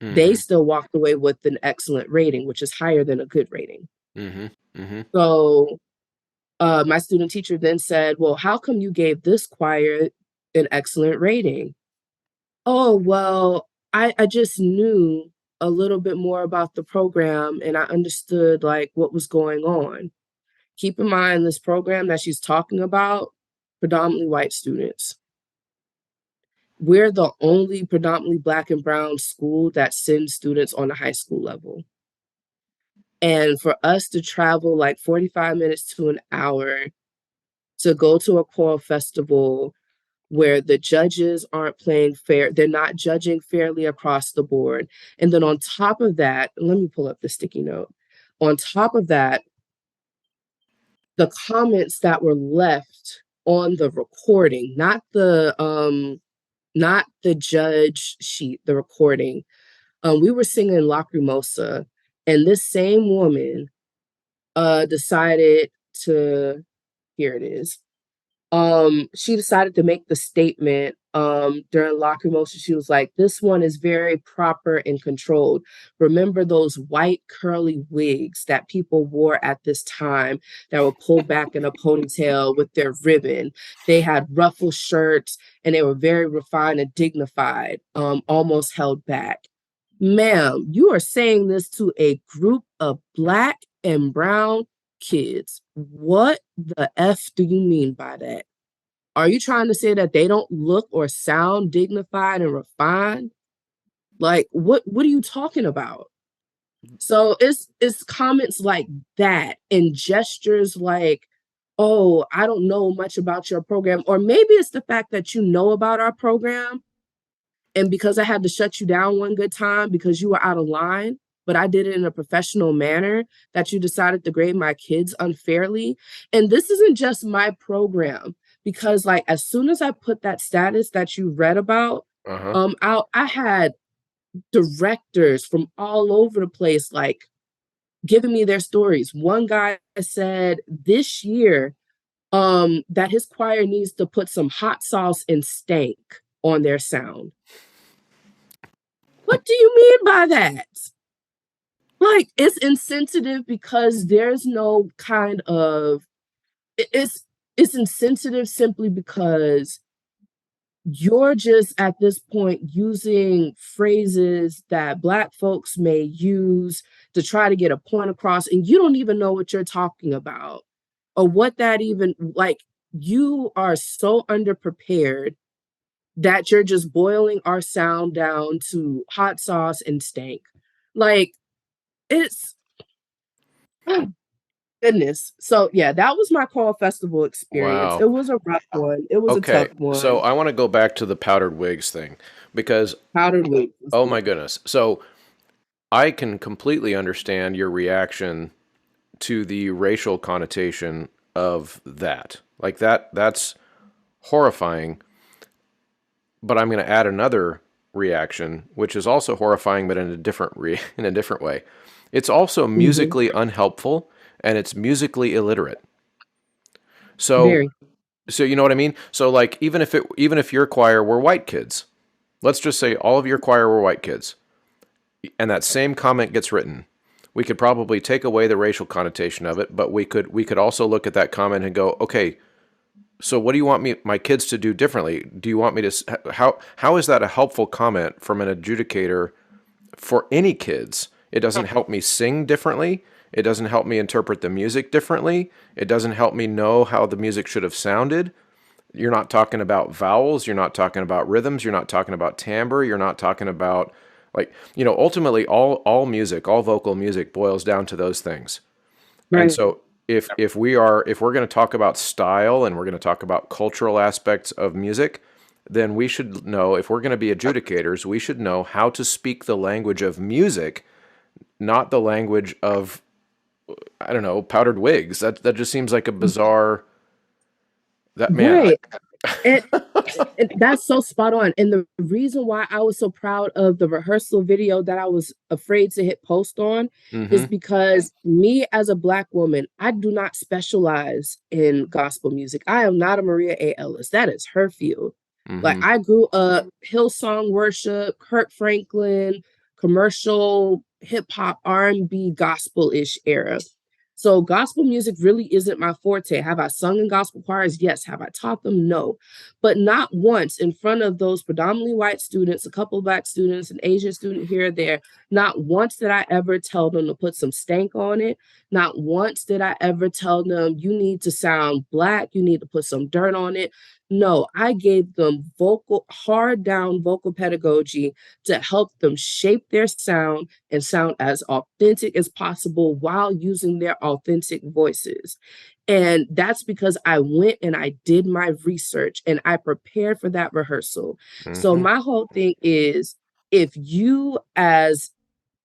They Mm-hmm. still walked away with an excellent rating, which is higher than a good rating. Mm-hmm. Mm-hmm. So my student teacher then said, well, how come you gave this choir an excellent rating? Oh, well, I just knew a little bit more about the program and I understood like what was going on. Keep in mind this program that she's talking about, predominantly white students. We're the only predominantly Black and brown school that sends students on the high school level. And for us to travel like 45 minutes to an hour to go to a choral festival where the judges aren't playing fair, they're not judging fairly across the board. And then on top of that, let me pull up the sticky note. On top of that, the comments that were left on the recording, not the judge sheet, the recording. We were singing Lacrimosa, and this same woman decided to, here it is. She decided to make the statement during Lacrimosa. She was like, this one is very proper and controlled. Remember those white curly wigs that people wore at this time that were pulled back in a ponytail with their ribbon. They had ruffled shirts and they were very refined and dignified, almost held back. Ma'am, you are saying this to a group of Black and brown kids. What the F do you mean by that? Are you trying to say that they don't look or sound dignified and refined? Like what are you talking about? So it's comments like that and gestures like, oh, I don't know much about your program. Or maybe it's the fact that you know about our program and because I had to shut you down one good time because you were out of line, but I did it in a professional manner, that you decided to grade my kids unfairly. And this isn't just my program, because like as soon as I put that status that you read about, Uh-huh. I had directors from all over the place like giving me their stories. One guy said this year that his choir needs to put some hot sauce and stank on their sound. What do you mean by that? Like, it's insensitive because there's no kind of it's insensitive simply because you're just at this point using phrases that Black folks may use to try to get a point across, and you don't even know what you're talking about or what that even like. You are so underprepared that you're just boiling our sound down to hot sauce and stank. Like, it's oh, goodness. So yeah, that was my choral festival experience. Wow. It was a rough one. It was a Okay, tough so one. I want to go back to the powdered wigs thing because, Powdered wheat was oh the my goodness. So I can completely understand your reaction to the racial connotation of that. Like that's horrifying, but I'm going to add another reaction which is also horrifying but in a different in a different way. It's also Mhm. musically unhelpful and it's musically illiterate. So Very. so you know what I mean? So like even if your choir were white kids, let's just say all of your choir were white kids, and that same comment gets written. We could probably take away the racial connotation of it, but we could also look at that comment and go, okay, so what do you want my kids to do differently? Do you want me to how is that a helpful comment from an adjudicator for any kids? It doesn't help me sing differently. It doesn't help me interpret the music differently. It doesn't help me know how the music should have sounded. You're not talking about vowels. You're not talking about rhythms. You're not talking about timbre. You're not talking about like, ultimately all music, all vocal music boils down to those things. And Right. so if we're going to talk about style and we're going to talk about cultural aspects of music, then we should know, if we're going to be adjudicators, we should know how to speak the language of music, not the language of, I don't know, powdered wigs. That just seems like a bizarre, that man. Right. And and that's so spot on. And the reason why I was so proud of the rehearsal video that I was afraid to hit post on is Mm-hmm. because me as a Black woman, I do not specialize in gospel music. I am not a Maria A. Ellis. That is her field. Like, Mm-hmm. I grew up Hillsong worship, Kirk Franklin, commercial hip hop, R&B, gospel-ish era. So gospel music really isn't my forte. Have I sung in gospel choirs? Yes. Have I taught them? No. But not once in front of those predominantly white students, a couple of Black students, an Asian student here or there. Not once did I ever tell them to put some stank on it. Not once did I ever tell them you need to sound Black, you need to put some dirt on it. No, I gave them hard down vocal pedagogy to help them shape their sound and sound as authentic as possible while using their authentic voices. And that's because I went and I did my research and I prepared for that rehearsal. So Mm-hmm. my whole thing is, if you as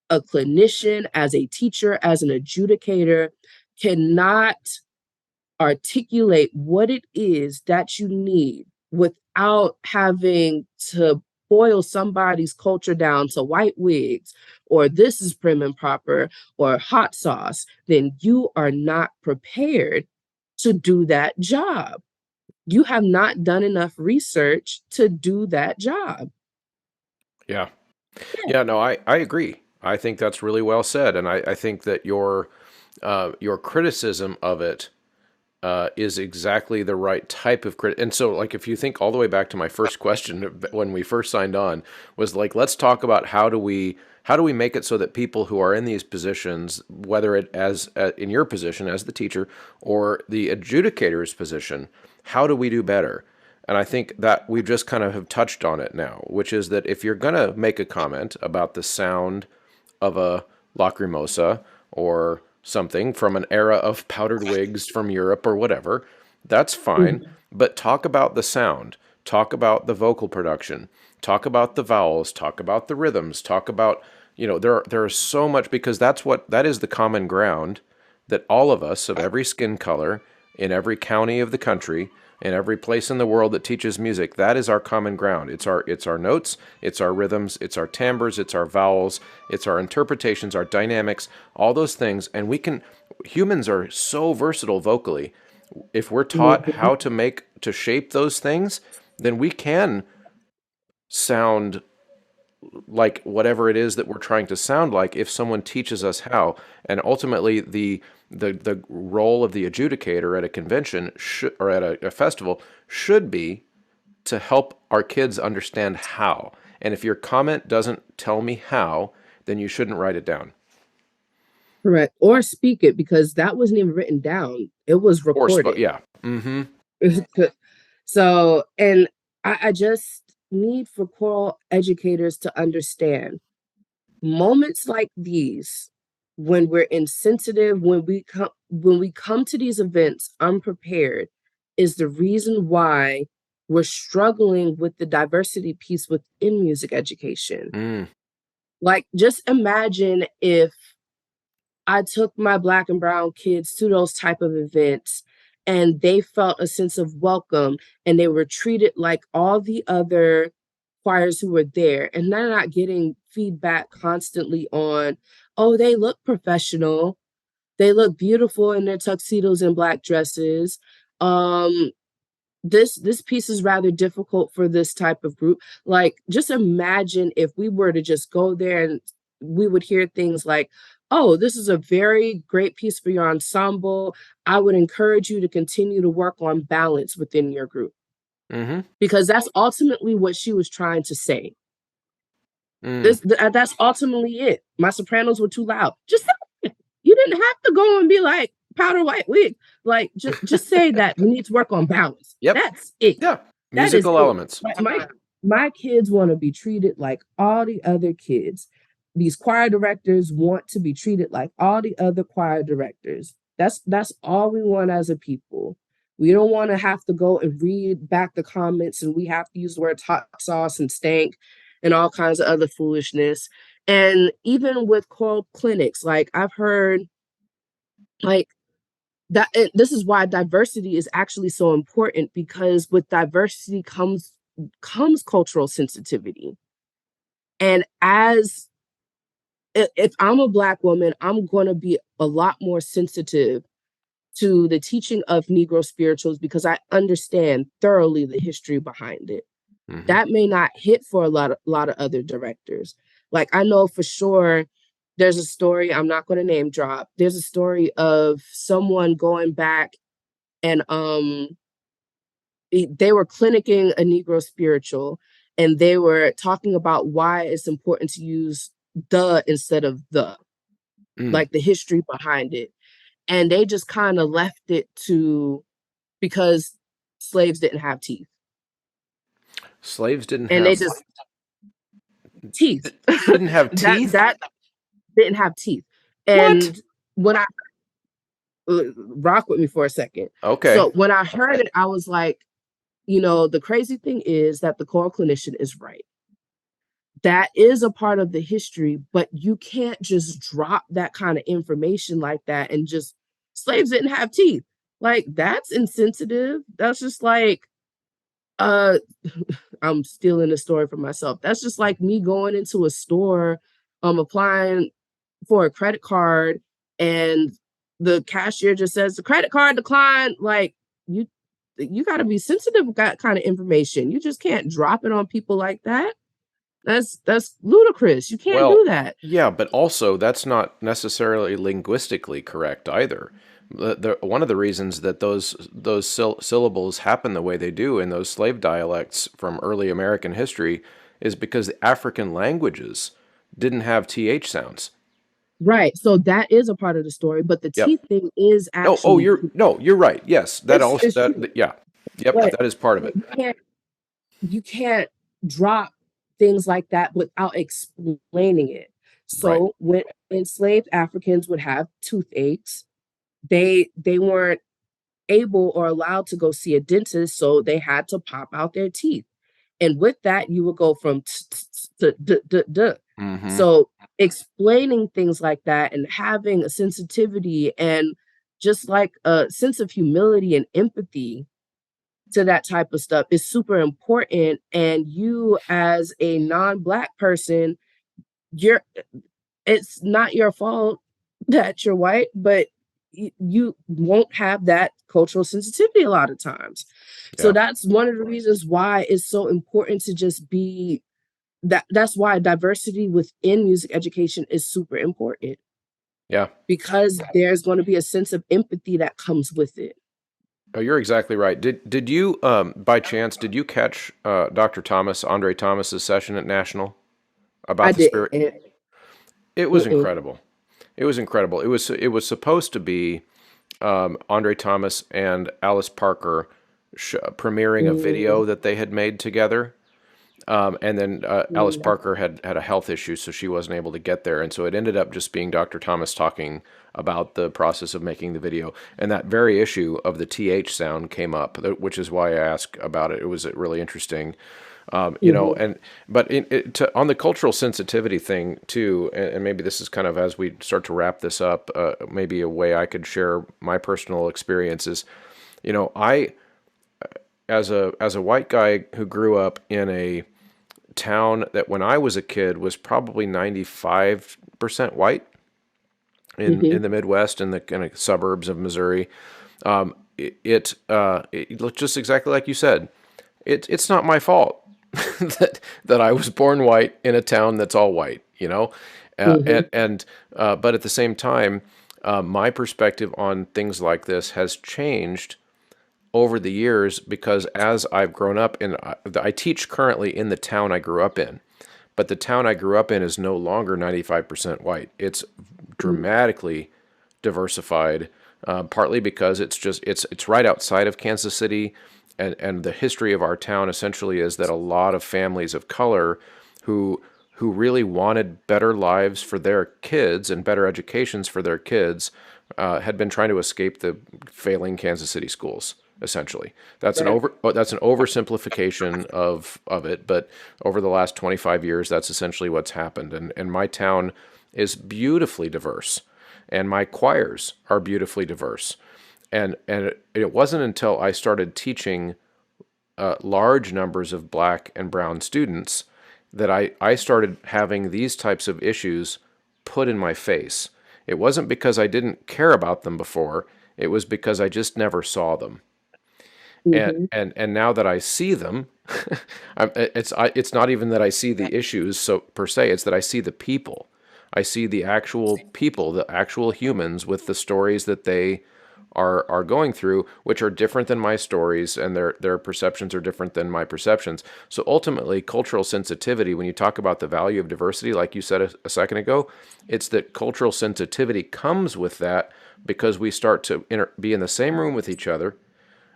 a clinician, as a teacher, as an adjudicator cannot articulate what it is that you need without having to boil somebody's culture down to white wigs or this is prim and proper or hot sauce, then you are not prepared to do that job. You have not done enough research to do that job. Yeah. Yeah, no, I agree. I think that's really well said. And I think that your criticism of it is exactly the right type of crit. And so, like, if you think all the way back to my first question when we first signed on, was like, let's talk about how do we make it so that people who are in these positions, whether it as in your position as the teacher or the adjudicator's position, how do we do better? And I think that we just kind of have touched on it now, which is that if you're going to make a comment about the sound of a lacrimosa or something from an era of powdered wigs from Europe or whatever, that's fine. Mhm. But talk about the sound, talk about the vocal production, talk about the vowels, talk about the rhythms, talk about, there is so much, because that is the common ground that all of us of every skin color in every county of the country, in every place in the world that teaches music, that is our common ground. It's our notes, it's our rhythms, it's our timbres, it's our vowels, it's our interpretations, our dynamics, all those things. And humans are so versatile vocally. If we're taught Mhm. how to shape those things, then we can sound like whatever it is that we're trying to sound like if someone teaches us how. And ultimately, the role of the adjudicator at a convention or at a festival should be to help our kids understand how. And if your comment doesn't tell me how, then you shouldn't write it down. Correct. Or speak it, because that wasn't even written down. It was recorded. Yeah. Mm-hmm. So, and I just need for choral educators to understand moments like these, when we're insensitive, when we come to these events unprepared, is the reason why we're struggling with the diversity piece within music education. Mm. Like, just imagine if I took my Black and brown kids to those type of events and they felt a sense of welcome and they were treated like all the other choirs who were there, and they're not getting feedback constantly on, oh, they look professional, they look beautiful in their tuxedos and black dresses. Um, this piece is rather difficult for this type of group. Like, just imagine if we were to just go there and we would hear things like, oh, this is a very great piece for your ensemble. I would encourage you to continue to work on balance within your group, Mm-hmm. because that's ultimately what she was trying to say. Mm. That's ultimately it. My sopranos were too loud. Just say it. You didn't have to go and be like powder white wig. Like, just say that we need to work on balance. Yep. That's it. Yeah. That is Musical it. elements. My kids want to be treated like all the other kids. These choir directors want to be treated like all the other choir directors. That's all we want as a people. We don't want to have to go and read back the comments, and we have to use the words hot sauce and stank and all kinds of other foolishness. And even with choral clinics, like, I've heard, like, this is why diversity is actually so important, because with diversity comes cultural sensitivity. And as if I'm a Black woman, I'm going to be a lot more sensitive to the teaching of Negro spirituals, because I understand thoroughly the history behind it. Mm-hmm. That may not hit for a lot of other directors. Like, I know for sure there's a story, I'm not going to name drop. There's a story of someone going back and they were clinicking a Negro spiritual, and they were talking about why it's important to use the instead of the, Mm. like the history behind it. And they just kind of left it to, because slaves didn't have teeth. Slaves didn't And they have just teeth. didn't have that teeth. that didn't have teeth. What? And when I rock with me for a second. Okay. So when I heard it, I was like, the crazy thing is that the choral clinician is right. That is a part of the history, but you can't just drop that kind of information like that and just, slaves didn't have teeth. Like, that's insensitive. That's just like, uh I'm stealing the story from myself. That's just like me going into a store, applying for a credit card, and the cashier just says the credit card declined. Like, you got to be sensitive with that kind of information. You just can't drop it on people like that. That's ludicrous. You can't do Well, that. yeah, but also that's not necessarily linguistically correct either. One of the reasons that those syllables happen the way they do in those slave dialects from early American history is because the African languages didn't have th sounds. Right. So that is a part of the story, but the Yep. teeth thing is No, oh, actually, you're right. Yes, that also it's true. yeah. Yep, But that is part of it. you can't drop things like that without explaining it. Right. So when enslaved Africans would have toothaches, they weren't able or allowed to go see a dentist, so they had to pop out their teeth. And with that, you would go from to d. Mm-hmm. So explaining things like that and having a sensitivity and just like a sense of humility and empathy to that type of stuff is super important. And you, as a non-Black person, you're it's not your fault that you're white, but you won't have that cultural sensitivity a lot of times. So Yeah. that's one of the reasons why it's so important to just be that's why diversity within music education is super important, Yeah. because there's going to be a sense of empathy that comes with it. Oh, you're exactly right. Did you by chance did you catch Dr. Andre Thomas's session at National I about the spirit? didn't. It was Mm-mm. incredible. It was incredible. It was supposed to be Andre Thomas and Alice Parker premiering a Mm, video that they had made together. And then Alice mm, Parker had a health issue, so she wasn't able to get there. And so it ended up just being Dr. Thomas talking about the process of making the video. And that very issue of the TH sound came up, which is why I asked about it. It was really interesting. mhm, And but on the cultural sensitivity thing too, and maybe this is kind of as we start to wrap this up, maybe a way I could share my personal experiences. I as a white guy who grew up in a town that when I was a kid was probably 95% white in mhm, the Midwest in the kind of suburbs of Missouri. It looked just exactly like you said. It's not my fault that I was born white in a town that's all white, mhm, but at the same time, my perspective on things like this has changed over the years because as I've grown up, and I teach currently in the town I grew up in, but the town I grew up in is no longer 95% white. It's mm, dramatically diversified, partly because it's right outside of Kansas City, and the history of our town essentially is that a lot of families of color who who really wanted better lives for their kids and better educations for their kids had been trying to escape the failing Kansas City schools. Essentially, right, that's an oversimplification of it, but over the last 25 years, that's essentially what's happened. And my town is beautifully diverse, and my choirs are beautifully diverse. And it wasn't until I started teaching large numbers of black and brown students that I started having these types of issues put in my face. It wasn't because I didn't care about them before, it was because I just never saw them. And mhm, and now that I see them, it's not even that I see the issues so per se, it's that I see the people. I see the actual people, the actual humans with the stories that they are going through, which are different than my stories, and their perceptions are different than my perceptions. So ultimately, cultural sensitivity, when you talk about the value of diversity, like you said a second ago, it's that cultural sensitivity comes with that because we start to be in the same room with each other,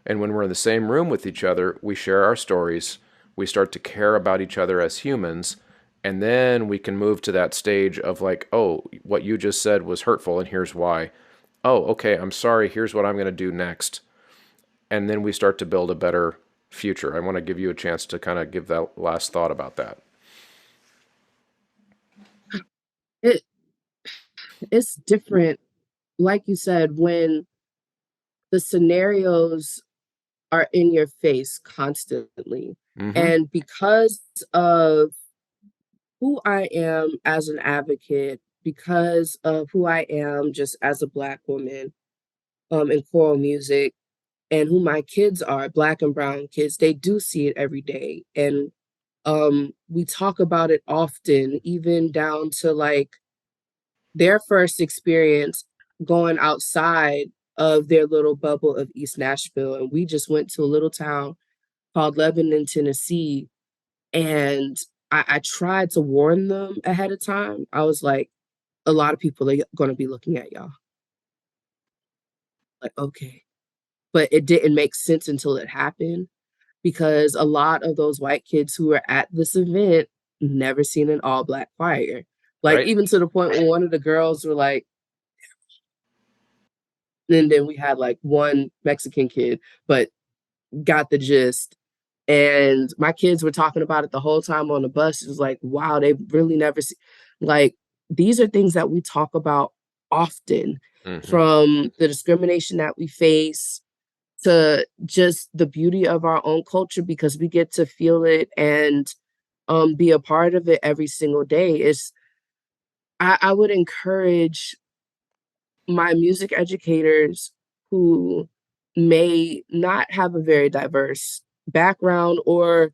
and when we're in the same room with each other, we share our stories, we start to care about each other as humans, and then we can move to that stage of like, oh, what you just said was hurtful, and here's why. Oh, okay, I'm sorry, here's what I'm going to do next. And then we start to build a better future. I want to give you a chance to kind of give that last thought about that. it it's different, like you said, when the scenarios are in your face constantly. Mm-hmm. And because of who I am as an advocate, because of who I am just as a Black woman in choral music, and who my kids are, Black and brown kids, they do see it every day. And we talk about it often, even down to like their first experience going outside of their little bubble of East Nashville. And we just went to a little town called Lebanon, Tennessee. And I tried to warn them ahead of time. I was like, a lot of people are going to be looking at y'all. Like, okay. But it didn't make sense until it happened, because a lot of those white kids who were at this event never seen an all Black choir. Like, Right? even to the point where one of the girls were like, and then we had like one Mexican kid, but got the gist. And my kids were talking about it the whole time on the bus. It was like, wow, they really never see. Like, these are things that we talk about often, Mm-hmm. from the discrimination that we face to just the beauty of our own culture, because we get to feel it and be a part of it every single day. I would encourage my music educators who may not have a very diverse background or,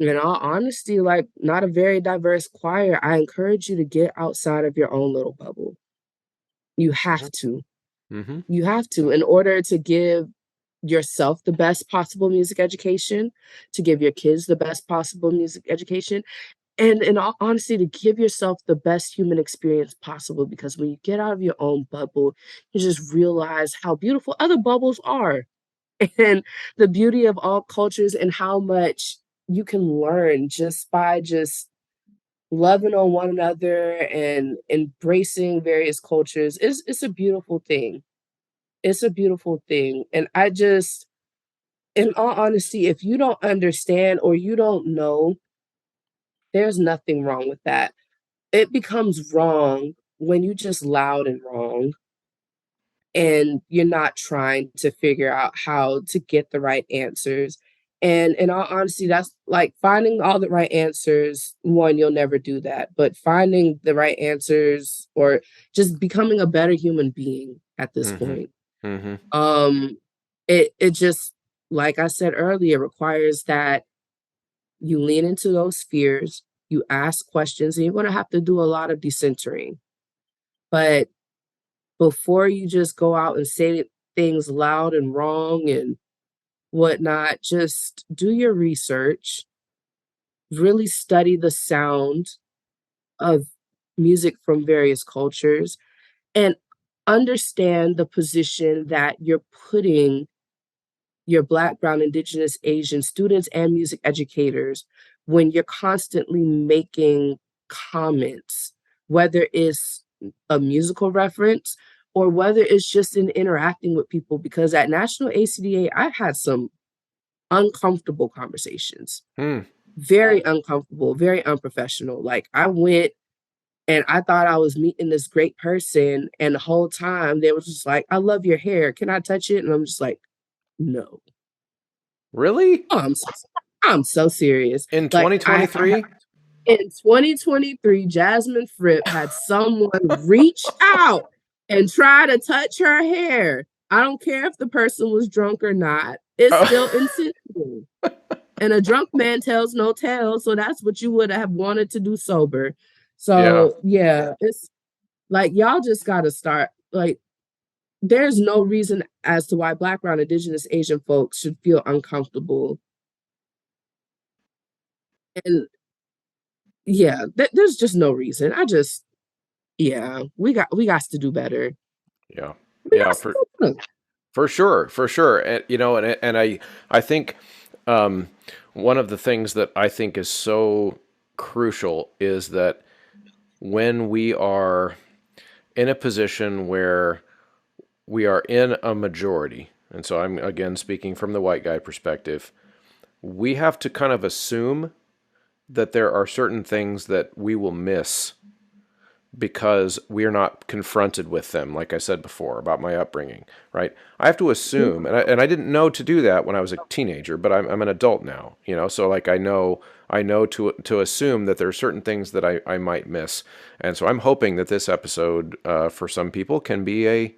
in all honesty, like not a very diverse choir, I encourage you to get outside of your own little bubble. You have to. Mm-hmm. You have to, in order to give yourself the best possible music education, to give your kids the best possible music education, and in all honesty, to give yourself the best human experience possible. Because when you get out of your own bubble, you just realize how beautiful other bubbles are and the beauty of all cultures and how much you can learn just by just loving on one another and embracing various cultures. It's a beautiful thing. It's a beautiful thing. And I just, in all honesty, if you don't understand or you don't know, there's nothing wrong with that. It becomes wrong when you just loud and wrong and you're not trying to figure out how to get the right answers. And in all honesty, that's like finding all the right answers. One, you'll never do that, but finding the right answers or just becoming a better human being at this Mm-hmm. point. Mm-hmm. Um, it just, like I said earlier, requires that you lean into those fears, you ask questions, and you're going to have to do a lot of decentering. But before you just go out and say things loud and wrong and whatnot, just do your research, really study the sound of music from various cultures, and understand the position that you're putting your Black, Brown, Indigenous, Asian students and music educators when you're constantly making comments, whether it's a musical reference or whether it's just in interacting with people. Because at National ACDA, I had some uncomfortable conversations, Mm. very uncomfortable, very unprofessional. Like I went and I thought I was meeting this great person, and the whole time they were just like, "I love your hair. Can I touch it?" And I'm just like, "No." Really? Oh, I'm so serious. In Like I 2023? in 2023, Jasmine Fripp had someone reach out and try to touch her hair. I don't care if the person was drunk or not. It's still Oh. insensitive. And a drunk man tells no tales, so that's what you would have wanted to do sober. Yeah. So yeah, it's like y'all just gotta start like there's no reason as to why Black, Brown, Indigenous, Asian folks should feel uncomfortable. And yeah, there's just no reason. Yeah, we got to do better. Yeah. We got Yeah. to do better. For sure, for sure, and I think um, one of the things that I think is so crucial is that when we are in a position where we are in a majority, and so I'm again speaking from the white guy perspective, we have to kind of assume that there are certain things that we will miss because we're not confronted with them, like I said before about my upbringing, right? I have to assume, and I didn't know to do that when I was a teenager, but I'm an adult now, so like I know to assume that there are certain things that I might miss. And so I'm hoping that this episode for some people can be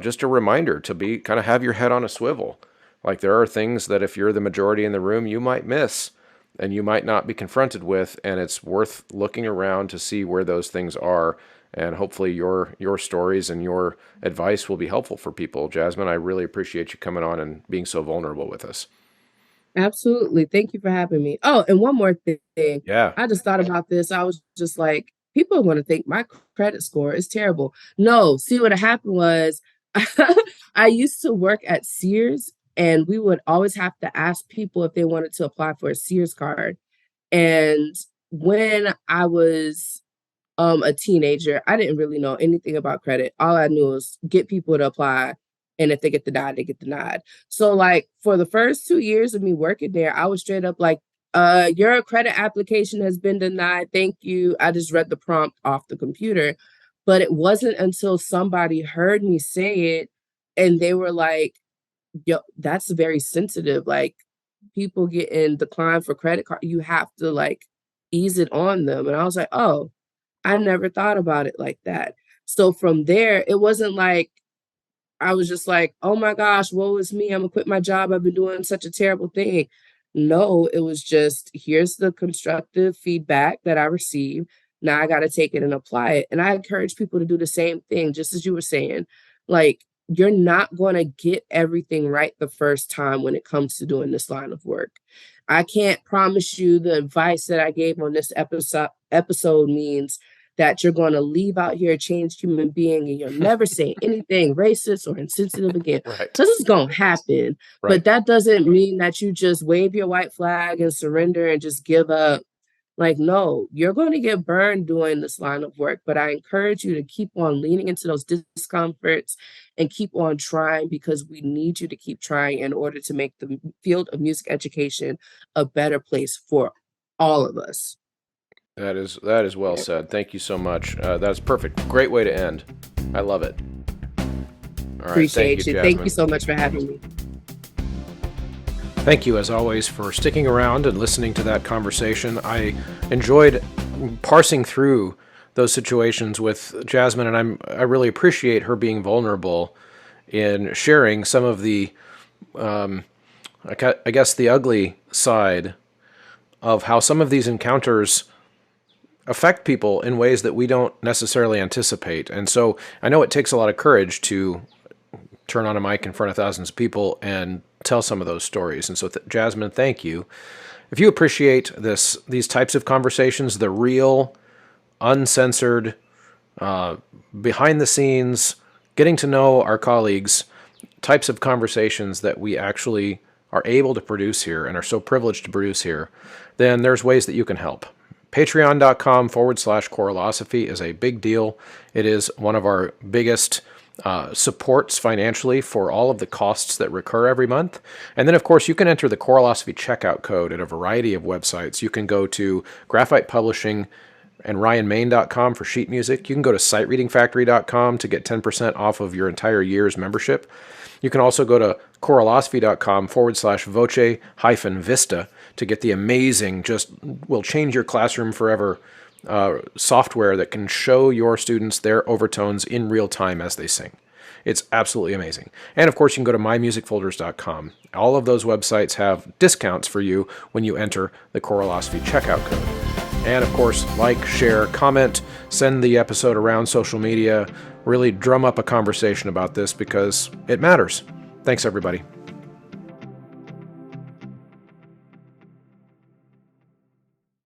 just a reminder to be kind of have your head on a swivel. Like there are things that if you're the majority in the room, you might miss and you might not be confronted with, and it's worth looking around to see where those things are. And hopefully your stories and your advice will be helpful for people. Jasmine, I really appreciate you coming on and being so vulnerable with us. Absolutely. Thank you for having me. Oh, and one more thing. Yeah. I just thought about this. I was just like, people are going to think my credit score is terrible. No, see what happened was I used to work at Sears and we would always have to ask people if they wanted to apply for a Sears card. And when I was a teenager, I didn't really know anything about credit. All I knew was get people to apply, and if they get denied, they get denied. So like for the first 2 years of me working there, I was straight up like, your credit application has been denied. Thank you. I just read the prompt off the computer. But it wasn't until somebody heard me say it and they were like, yo, that's very sensitive. Like people getting declined for credit card, you have to like ease it on them. And I was like, oh, I never thought about it like that. So from there, it wasn't like I was just like, oh my gosh, woe is me. I'm gonna quit my job. I've been doing such a terrible thing. No, it was just here's the constructive feedback that I received. Now I got to take it and apply it. And I encourage people to do the same thing, just as you were saying. Like, you're not going to get everything right the first time when it comes to doing this line of work. I can't promise you the advice that I gave on this episode means that you're going to leave out here a changed human being and you'll never say anything racist or insensitive again. Right. This is going to happen. Right. But that doesn't mean that you just wave your white flag and surrender and just give up. Like, no, you're going to get burned doing this line of work. But I encourage you to keep on leaning into those discomforts and keep on trying, because we need you to keep trying in order to make the field of music education a better place for all of us. That is well said. Thank you so much. That's perfect. Great way to end. I love it. All right. Appreciate you. Thank you so much for having me. Thank you, as always, for sticking around and listening to that conversation. I enjoyed parsing through those situations with Jasmine, and I really appreciate her being vulnerable in sharing some of the, I guess, the ugly side of how some of these encounters affect people in ways that we don't necessarily anticipate. And so I know it takes a lot of courage to turn on a mic in front of thousands of people and tell some of those stories. And so, Jasmine, thank you. If you appreciate these types of conversations, the real, uncensored, behind the scenes, getting to know our colleagues, types of conversations that we actually are able to produce here and are so privileged to produce here, then there's ways that you can help. Patreon.com/Choralosophy is a big deal. It is one of our biggest supports financially for all of the costs that recur every month. And then, of course, you can enter the Choralosophy checkout code at a variety of websites. You can go to Graphite Publishing and RyanMain.com for sheet music. You can go to SightReadingFactory.com to get 10% off of your entire year's membership. You can also go to Choralosophy.com/voce-vista to get the amazing, just will change your classroom forever software that can show your students their overtones in real time as they sing. It's absolutely amazing. And of course, you can go to mymusicfolders.com. All of those websites have discounts for you when you enter the Choralosophy checkout code. And of course, like, share, comment, send the episode around social media. Really drum up a conversation about this because it matters. Thanks, everybody.